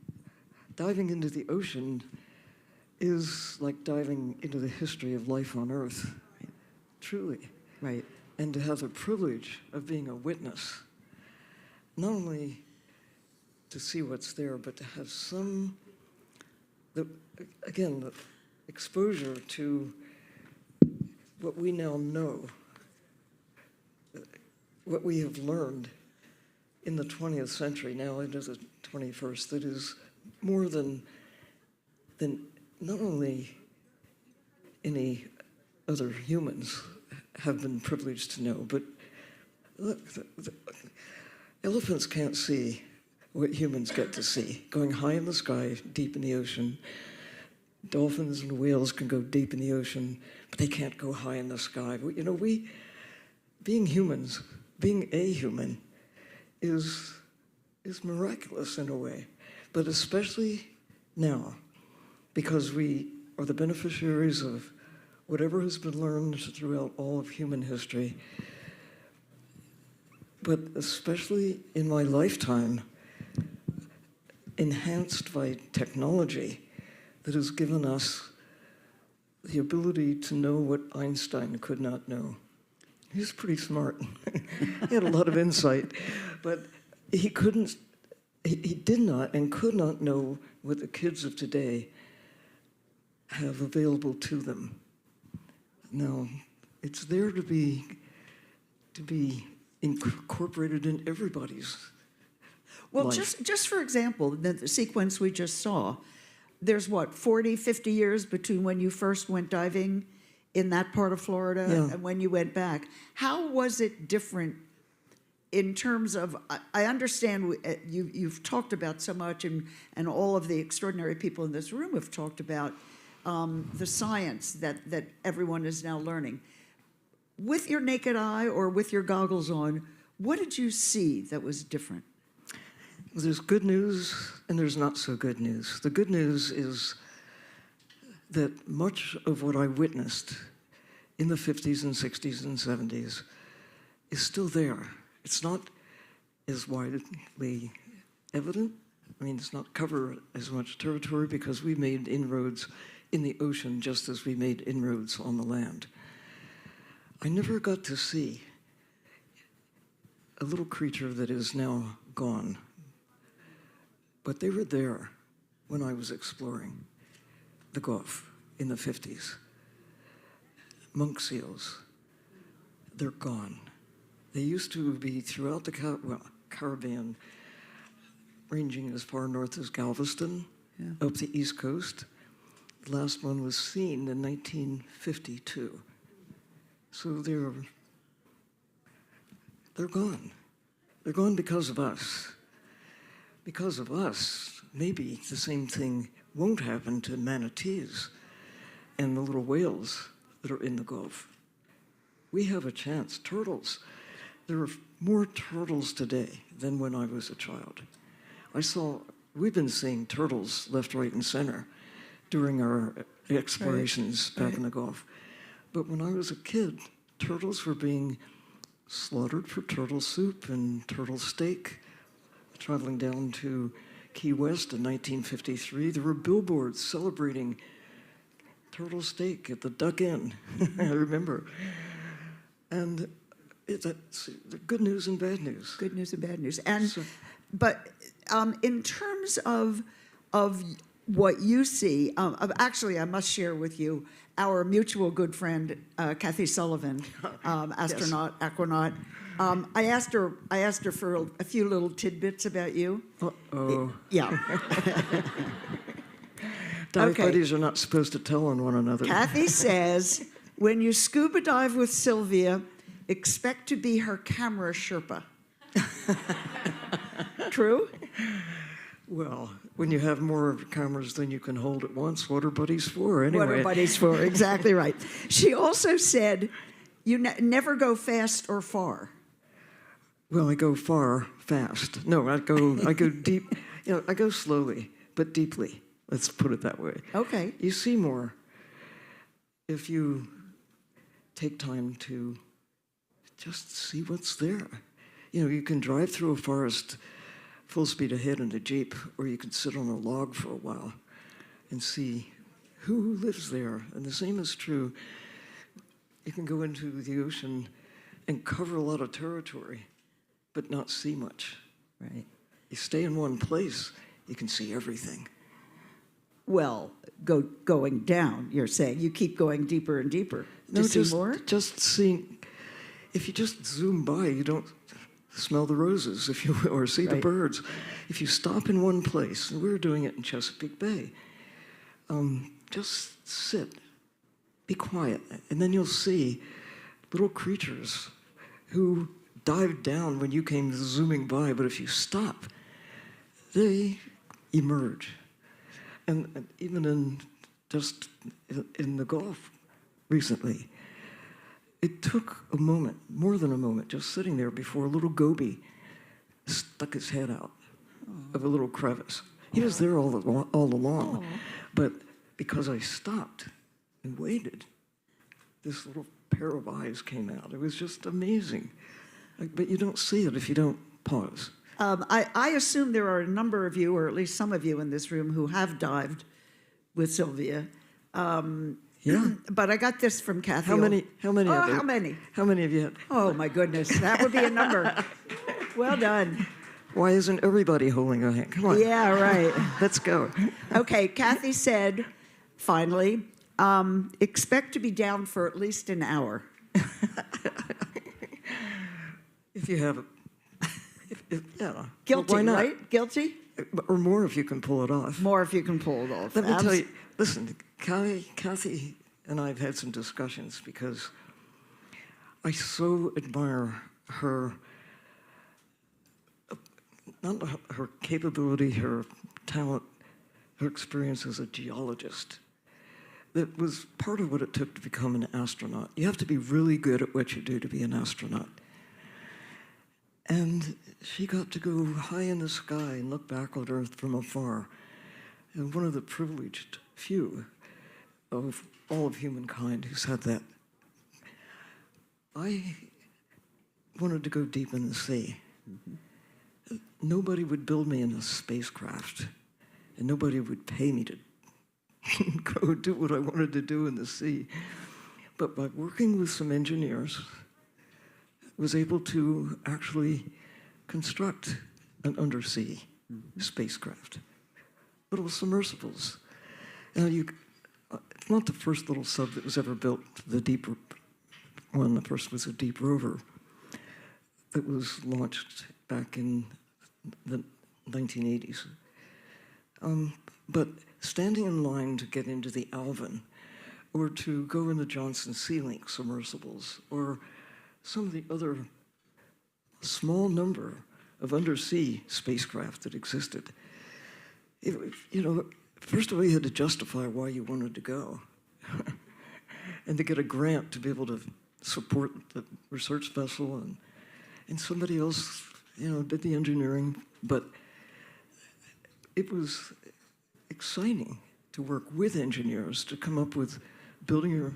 diving into the ocean is like diving into the history of life on Earth. Truly. Right. And to have the privilege of being a witness, not only to see what's there, but to have the exposure to what we now know, what we have learned in the 20th century, now into the 21st, that is more than not only any other humans have been privileged to know, but look, the elephants can't see what humans get to see. Going high in the sky, deep in the ocean. Dolphins and whales can go deep in the ocean, but they can't go high in the sky. You know, being humans, being a human, is miraculous in a way, but especially now, because we are the beneficiaries of whatever has been learned throughout all of human history, but especially in my lifetime, enhanced by technology that has given us the ability to know what Einstein could not know. He was pretty smart. He had a lot of insight, but he did not and could not know what the kids of today have available to them. Now, it's there to be incorporated in everybody's Well, life. just for example, the sequence we just saw, there's what, 40, 50 years between when you first went diving in that part of Florida and when you went back. How was it different in terms of, I understand you've talked about so much, and all of the extraordinary people in this room have talked about the science that everyone is now learning. With your naked eye or with your goggles on, what did you see that was different? There's good news and there's not so good news. The good news is that much of what I witnessed in the 50s and 60s and 70s is still there. It's not as widely evident. I mean, it's not cover as much territory because we made inroads in the ocean just as we made inroads on the land. I never got to see a little creature that is now gone, but they were there when I was exploring the Gulf in the 50s. Monk seals, they're gone. They used to be throughout the Caribbean, ranging as far north as Galveston, up the East Coast. The last one was seen in 1952. So they're gone. They're gone because of us. Because of us, maybe the same thing won't happen to manatees and the little whales that are in the Gulf. We have a chance. Turtles. There are more turtles today than when I was a child. We've been seeing turtles left, right, and center during our explorations back in the Gulf. But when I was a kid, turtles were being slaughtered for turtle soup and turtle steak. Traveling down to Key West in 1953, there were billboards celebrating turtle steak at the Duck Inn. I remember. And that's good news and bad news. Good news and bad news. And but in terms of what you see, actually, I must share with you our mutual good friend, Kathy Sullivan, astronaut, aquanaut. I asked her for a few little tidbits about you. Uh-oh. Yeah. Dive buddies are not supposed to tell on one another. Kathy says, when you scuba dive with Sylvia, expect to be her camera Sherpa. true? Well, when you have more cameras than you can hold at once, what are buddies for anyway? What are buddies for? Exactly right. She also said, you never go fast or far. Well, I go far fast. No, I go deep. I go slowly, but deeply. Let's put it that way. Okay. You see more if you take time to just see what's there. You can drive through a forest full speed ahead in a Jeep, or you can sit on a log for a while and see who lives there. And the same is true. You can go into the ocean and cover a lot of territory, but not see much. Right. You stay in one place, you can see everything. Well, going down, you're saying. You keep going deeper and deeper to see more? Just seeing. If you just zoom by, you don't smell the roses, if you will, or see the birds. If you stop in one place, and we were doing it in Chesapeake Bay, just sit, be quiet, and then you'll see little creatures who dived down when you came zooming by, but if you stop, they emerge. And even in the Gulf recently, it took a moment, more than a moment, just sitting there before a little goby stuck his head out of a little crevice. He was there all along, but because I stopped and waited, this little pair of eyes came out. It was just amazing. But you don't see it if you don't pause. I assume there are a number of you, or at least some of you in this room, who have dived with Sylvia. Yeah. But I got this from Kathy. How many? How many? How many have you had? Oh, my goodness. That would be a number. Well done. Why isn't everybody holding a hand? Come on. Yeah, right. Let's go. Okay, Kathy said, finally, expect to be down for at least an hour. If you have yeah. Guilty, why not? Right? Guilty? Or more if you can pull it off. More if you can pull it off. Let me tell you, listen, Kathy and I have had some discussions because I so admire her, not her capability, her talent, her experience as a geologist. That was part of what it took to become an astronaut. You have to be really good at what you do to be an astronaut. And she got to go high in the sky and look back on Earth from afar. And one of the privileged few of all of humankind who's had that. I wanted to go deep in the sea. Mm-hmm. Nobody would build me in a spacecraft, and nobody would pay me to go do what I wanted to do in the sea. But by working with some engineers, was able to actually construct an undersea spacecraft. Little submersibles. Now, it's not the first little sub that was ever built, the deep one. The first was a deep rover that was launched back in the 1980s. But standing in line to get into the Alvin, or to go in the Johnson Sea Link submersibles, or some of the other small number of undersea spacecraft that existed. First of all, you had to justify why you wanted to go. And to get a grant to be able to support the research vessel, and somebody else, did the engineering. But it was exciting to work with engineers to come up with building your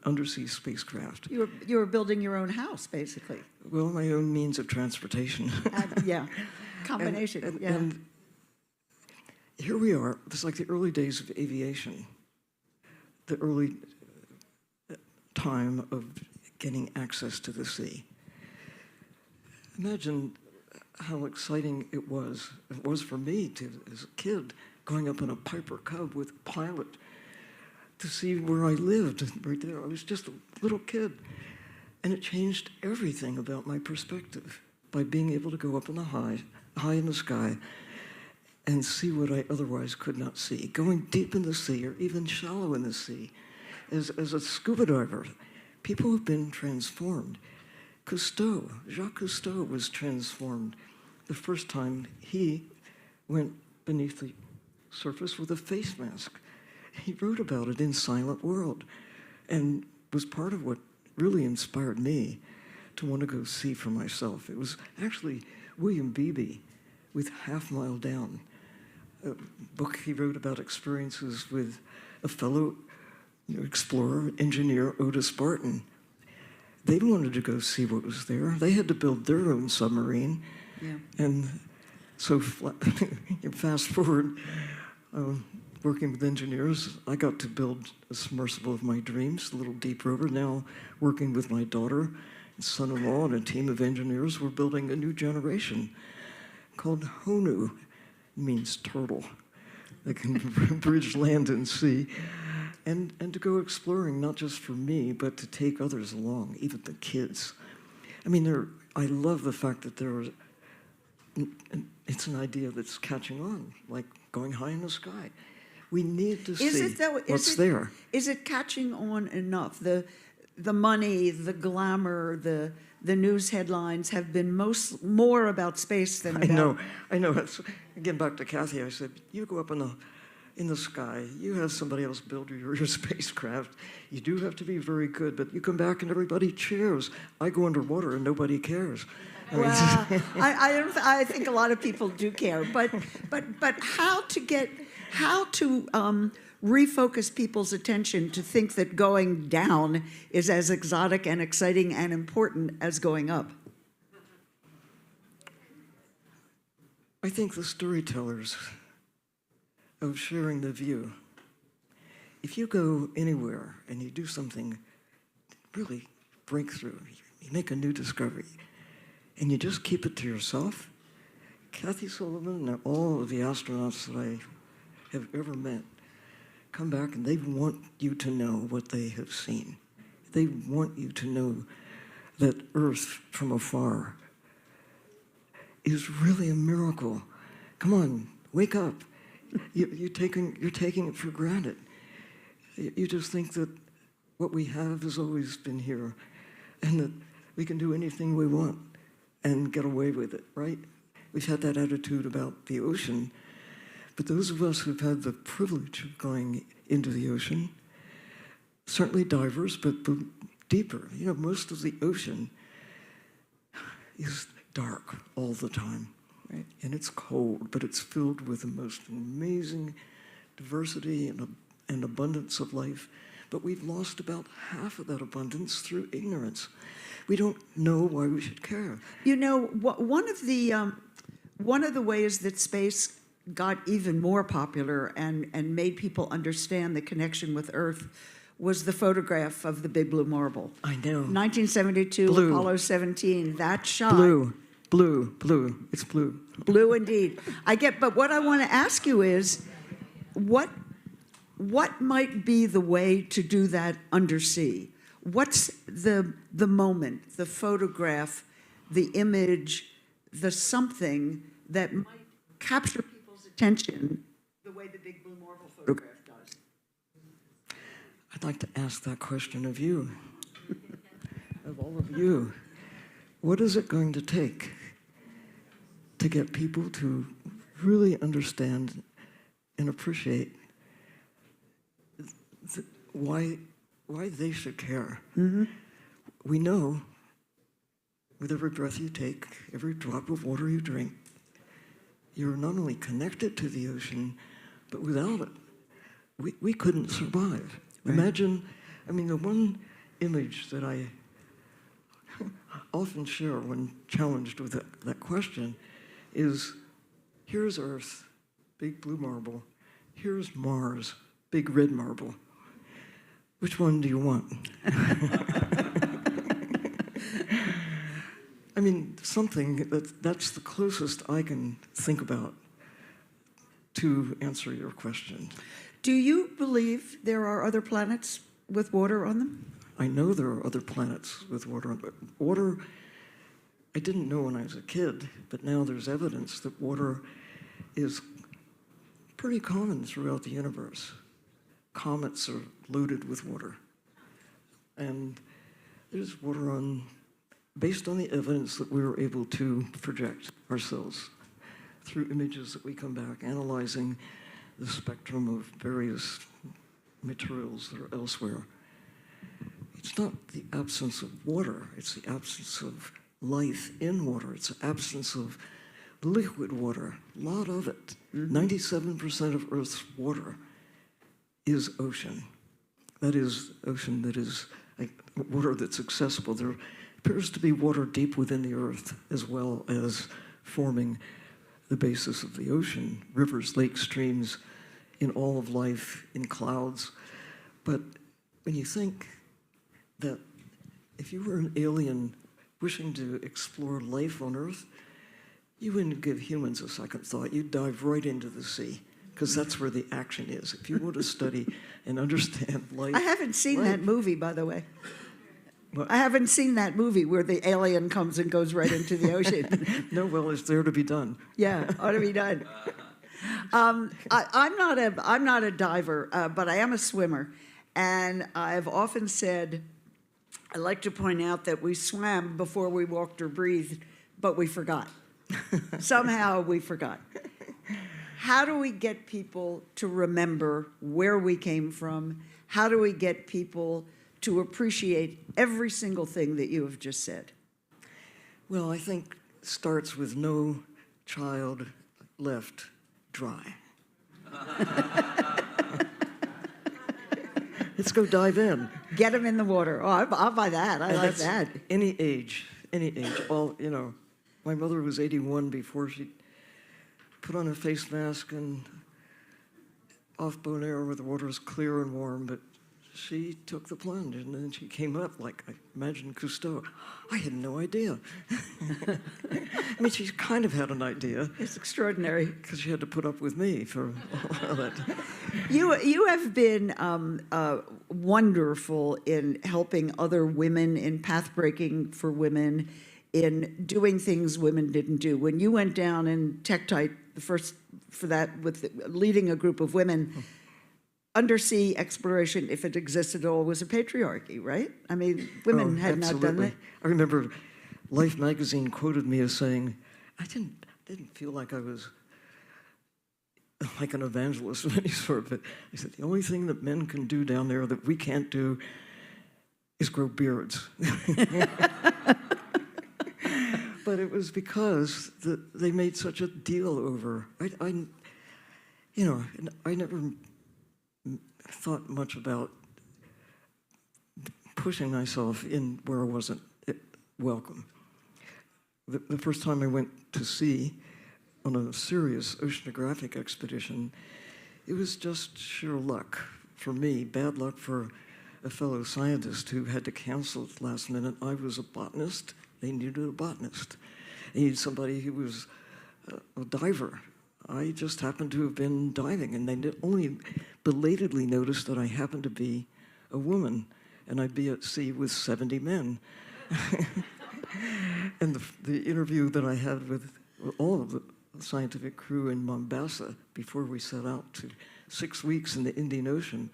undersea spacecraft. You were building your own house, basically. Well, my own means of transportation. Yeah, combination. And here we are. It's like the early days of aviation, the early time of getting access to the sea. Imagine how exciting it was. It was for me, as a kid, going up in a Piper Cub with a pilot to see where I lived right there. I was just a little kid. And it changed everything about my perspective by being able to go up in the high in the sky and see what I otherwise could not see. Going deep in the sea, or even shallow in the sea. As a scuba diver, people have been transformed. Jacques Cousteau was transformed the first time he went beneath the surface with a face mask. He wrote about it in Silent World and was part of what really inspired me to want to go see for myself. It was actually William Beebe with Half Mile Down, a book he wrote about experiences with a fellow explorer, engineer, Otis Barton. They wanted to go see what was there. They had to build their own submarine. Yeah. And so fast forward, working with engineers, I got to build a submersible of my dreams, the Little Deep Rover. Now working with my daughter and son-in-law and a team of engineers, we're building a new generation called Honu. It means turtle. That can bridge land and sea. And to go exploring, not just for me, but to take others along, even the kids. I mean, I love the fact that it's an idea that's catching on, like going high in the sky. We need to see what's there. Is it catching on enough? The money, the glamour, the news headlines have been more about space than about... I know. Again, back to Kathy, I said, you go up in the sky, you have somebody else build your spacecraft. You do have to be very good, but you come back and everybody cheers. I go underwater and nobody cares. Well, I think a lot of people do care, but how to refocus people's attention to think that going down is as exotic and exciting and important as going up? I think the storytellers of sharing the view. If you go anywhere and you do something really breakthrough, you make a new discovery, and you just keep it to yourself, Kathy Sullivan and all of the astronauts that I have ever met come back and they want you to know what they have seen. They want you to know that Earth from afar is really a miracle. Come on, wake up. You're taking it for granted. You just think that what we have has always been here and that we can do anything we want and get away with it, right? We've had that attitude about the ocean, but those of us who've had the privilege of going into the ocean, certainly divers, but deeper. You know, most of the ocean is dark all the time. Right. And it's cold, but it's filled with the most amazing diversity and abundance of life. But we've lost about half of that abundance through ignorance. We don't know why we should care. You know, one of the ways that space got even more popular and made people understand the connection with Earth was the photograph of the Big Blue Marble. I know. 1972, Blue. Apollo 17, that shot. Blue. It's blue. Blue indeed. But what I want to ask you is, what might be the way to do that undersea? What's the moment, the photograph, the image, the something that might capture people's attention the way the Big Blue Marble photograph does? I'd like to ask that question of you, of all of you. What is it going to take to get people to really understand and appreciate why they should care? Mm-hmm. We know with every breath you take, every drop of water you drink, you're not only connected to the ocean, but without it, we couldn't survive. Right. Imagine, the one image that I often share when challenged with that question is, here's Earth, big blue marble. Here's Mars, big red marble. Which one do you want? Something that's the closest I can think about to answer your question. Do you believe there are other planets with water on them? I know there are other planets with water on them. Water, I didn't know when I was a kid, but now there's evidence that water is pretty common throughout the universe. Comets are loaded with water. And there's water on based on the evidence that we were able to project ourselves through images that we come back, analyzing the spectrum of various materials that are elsewhere. It's not the absence of water, it's the absence of life in water. It's the absence of liquid water, a lot of it. 97% of Earth's water is ocean. That is ocean that is like water that's accessible. There appears to be water deep within the Earth, as well as forming the basis of the ocean, rivers, lakes, streams, in all of life, in clouds. But when you think that if you were an alien wishing to explore life on Earth, you wouldn't give humans a second thought. You'd dive right into the sea, because that's where the action is. If you want to study and understand life. I haven't seen that movie, by the way. I haven't seen that movie where the alien comes and goes right into the ocean. No, well, it's there to be done. Yeah, ought to be done. I'm not a diver, but I am a swimmer. And I've often said, I like to point out that we swam before we walked or breathed, but we forgot. Somehow we forgot. How do we get people to remember where we came from? How do we get people to appreciate every single thing that you have just said? Well, I think it starts with no child left dry. Let's go dive in. Get them in the water. Oh, I'll buy that. I like that. Any age. All, you know, my mother was 81 before she put on a face mask and off Bonaire where the water was clear and warm, but she took the plunge, and then she came up like, I imagine Costa. I had no idea. I mean, she kind of had an idea. It's extraordinary. Because she had to put up with me for all that. You have been wonderful in helping other women, in path breaking for women, in doing things women didn't do. When you went down in Tektite, the first for that, with leading a group of women, undersea exploration, if it existed at all, was a patriarchy, right? I mean, women had not done that. I remember Life magazine quoted me as saying, I didn't feel like I was like an evangelist of any sort, but I said, the only thing that men can do down there that we can't do is grow beards. But it was because they made such a deal over. I never thought much about pushing myself in where I wasn't welcome. The first time I went to sea on a serious oceanographic expedition, it was just sheer luck for me, bad luck for a fellow scientist who had to cancel at the last minute. I was a botanist. They needed a botanist. They needed somebody who was a diver. I just happened to have been diving, and they only belatedly noticed that I happened to be a woman, and I'd be at sea with 70 men. And the interview that I had with all of the scientific crew in Mombasa before we set out to 6 weeks in the Indian Ocean,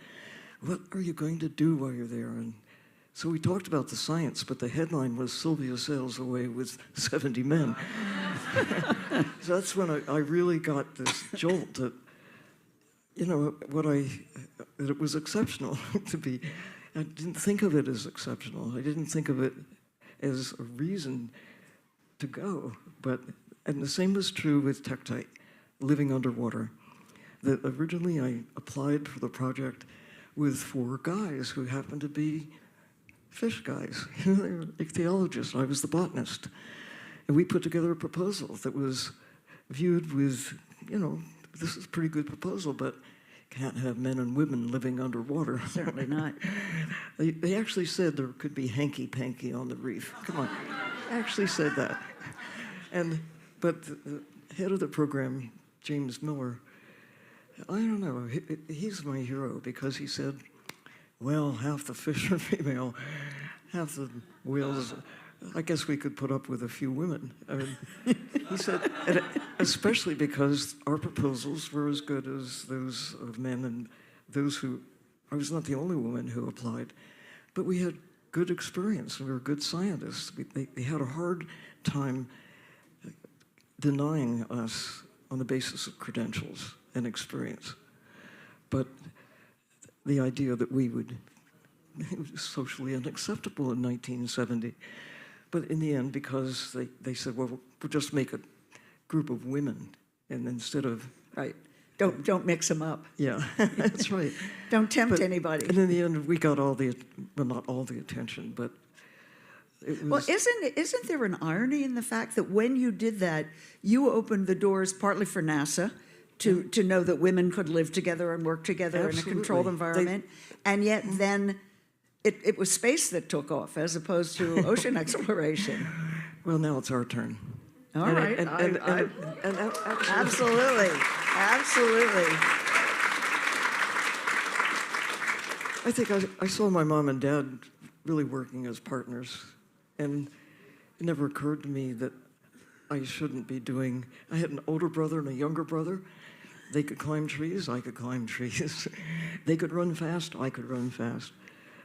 what are you going to do while you're there? And so we talked about the science, but the headline was Sylvia sails away with 70 men. So that's when I really got this jolt that, you know, that it was exceptional to be. I didn't think of it as exceptional. I didn't think of it as a reason to go. And the same was true with Tektite, living underwater. That originally I applied for the project with 4 guys who happened to be fish guys. They were ichthyologists. I was the botanist. And we put together a proposal that was viewed with, you know, this is a pretty good proposal, but can't have men and women living underwater. Certainly not. They actually said there could be hanky-panky on the reef. Come on. They actually said that. But the head of the program, James Miller, I don't know, he's my hero because he said, well, half the fish are female, half the whales, I guess we could put up with a few women. I mean, he said, and especially because our proposals were as good as those of men and those who, I was not the only woman who applied, but we had good experience. We were good scientists. They had a hard time denying us on the basis of credentials and experience. But the idea that we would, it was socially unacceptable in 1970. But in the end, because they said, well, we'll just make a group of women, and instead of... Right. Don't mix them up. Yeah, that's right. Don't tempt anybody. And in the end, we got all the, well, not all the attention, but it was... Well, isn't there an irony in the fact that when you did that, you opened the doors partly for NASA to know that women could live together and work together in a controlled environment, and yet then it was space that took off as opposed to ocean exploration. Well, now it's our turn. All right. Absolutely. Absolutely. I think I saw my mom and dad really working as partners, and it never occurred to me that I shouldn't be doing... I had an older brother and a younger brother. They could climb trees, I could climb trees. They could run fast, I could run fast.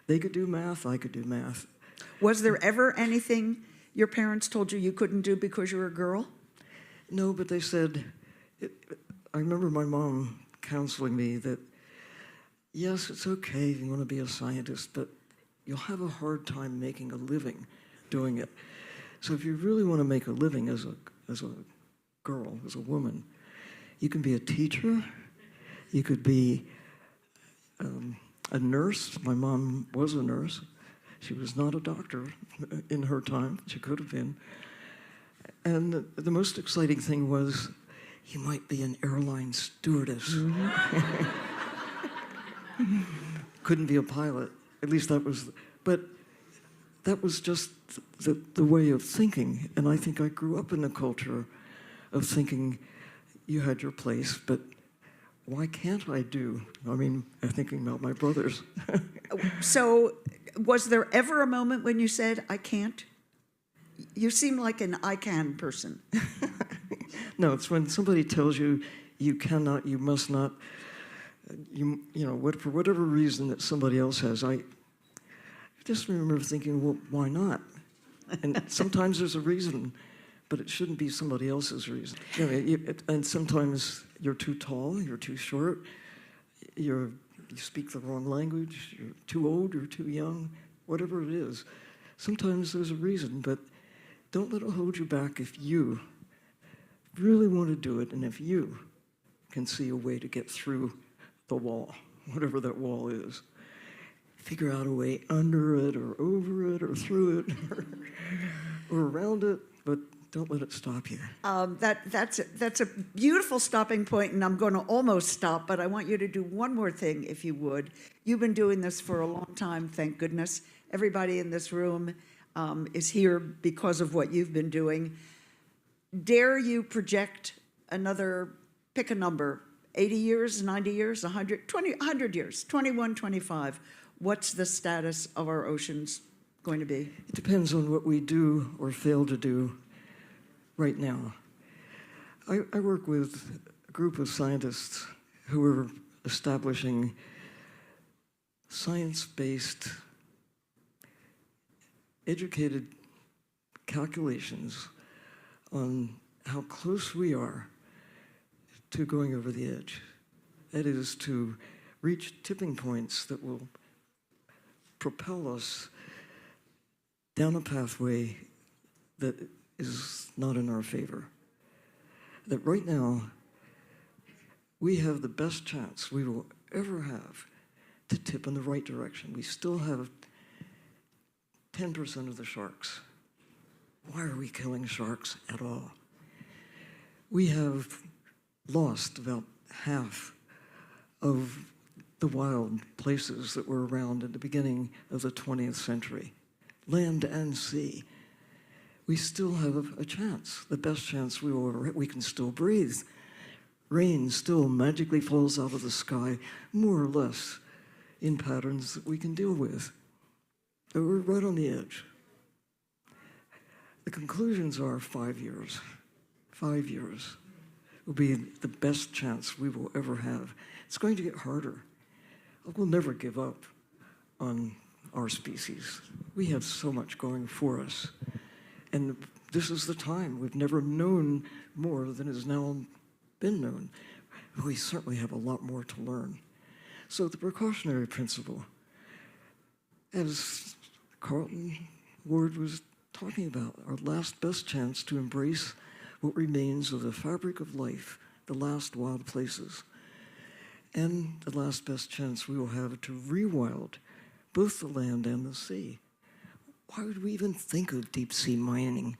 They could do math, I could do math. Was there ever anything your parents told you couldn't do because you were a girl? No, but they said... I remember my mom counseling me that, yes, it's okay if you want to be a scientist, but you'll have a hard time making a living doing it. So if you really want to make a living as a girl, as a woman, you can be a teacher, you could be a nurse. My mom was a nurse. She was not a doctor in her time. She could have been. And the most exciting thing was, you might be an airline stewardess. Couldn't be a pilot. At least that was, but that was just the way of thinking. And I think I grew up in a culture of thinking you had your place, but why can't I do? I mean, I'm thinking about my brothers. So was there ever a moment when you said, I can't? You seem like an I can person. No, it's when somebody tells you you cannot, you must not, you know, for whatever reason that somebody else has. I just remember thinking, well, why not? And sometimes there's a reason, but it shouldn't be somebody else's reason. You know, and sometimes you're too tall, you're too short, you speak the wrong language, you're too old, you're too young, whatever it is. Sometimes there's a reason, but don't let it hold you back if you really want to do it, and if you can see a way to get through the wall, whatever that wall is. Figure out a way under it, or over it, or through it, or around it, but don't let it stop you. That's a beautiful stopping point, and I'm going to almost stop, but I want you to do one more thing, if you would. You've been doing this for a long time, thank goodness. Everybody in this room is here because of what you've been doing. Dare you project another, pick a number, 80 years, 90 years, 100, 20, 100 years, 21, 25. What's the status of our oceans going to be? It depends on what we do or fail to do right now. I work with a group of scientists who are establishing science-based, educated calculations on how close we are to going over the edge. That is, to reach tipping points that will propel us down a pathway that is not in our favor. That right now, we have the best chance we will ever have to tip in the right direction. We still have 10% of the sharks. Why are we killing sharks at all? We have lost about half of the wild places that were around at the beginning of the 20th century, land and sea. We still have a chance, the best chance we can still breathe. Rain still magically falls out of the sky, more or less, in patterns that we can deal with. But we're right on the edge. The conclusions are 5 years. 5 years will be the best chance we will ever have. It's going to get harder. We'll never give up on our species. We have so much going for us. And this is the time. We've never known more than has now been known. We certainly have a lot more to learn. So the precautionary principle, as Carlton Ward was talking about, our last best chance to embrace what remains of the fabric of life, the last wild places, and the last best chance we will have to rewild both the land and the sea. Why would we even think of deep sea mining?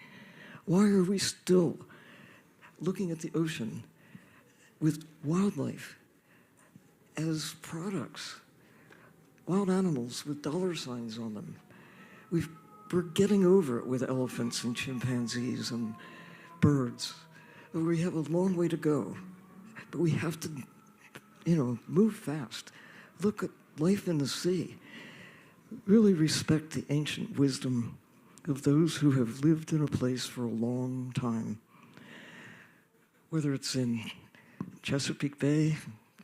Why are we still looking at the ocean with wildlife as products, wild animals with dollar signs on them? We're getting over it with elephants and chimpanzees and birds. We have a long way to go, but we have to, move fast. Look at life in the sea. Really respect the ancient wisdom of those who have lived in a place for a long time. Whether it's in Chesapeake Bay,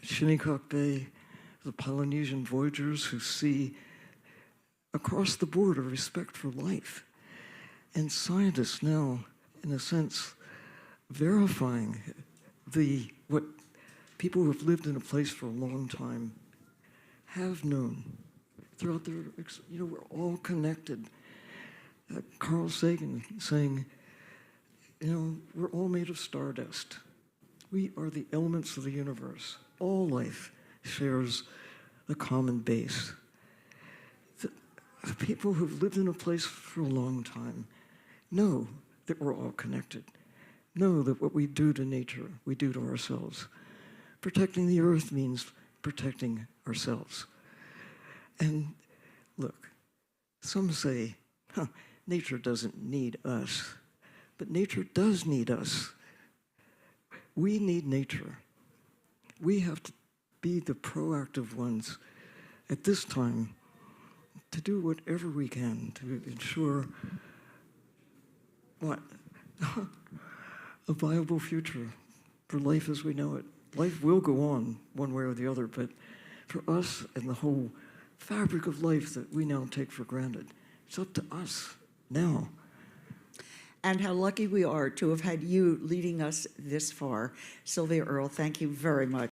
Shinnecock Bay, the Polynesian voyagers who see across the board a respect for life, and scientists now, in a sense, verifying what people who have lived in a place for a long time have known throughout their, we're all connected. Carl Sagan saying, we're all made of stardust. We are the elements of the universe. All life shares a common base. The people who've lived in a place for a long time know that we're all connected. Know that what we do to nature, we do to ourselves. Protecting the earth means protecting ourselves. And look, some say, nature doesn't need us, but nature does need us. We need nature. We have to be the proactive ones at this time to do whatever we can to ensure a viable future for life as we know it. Life will go on one way or the other, but for us and the whole fabric of life that we now take for granted, it's up to us now. And how lucky we are to have had you leading us this far. Sylvia Earle, thank you very much.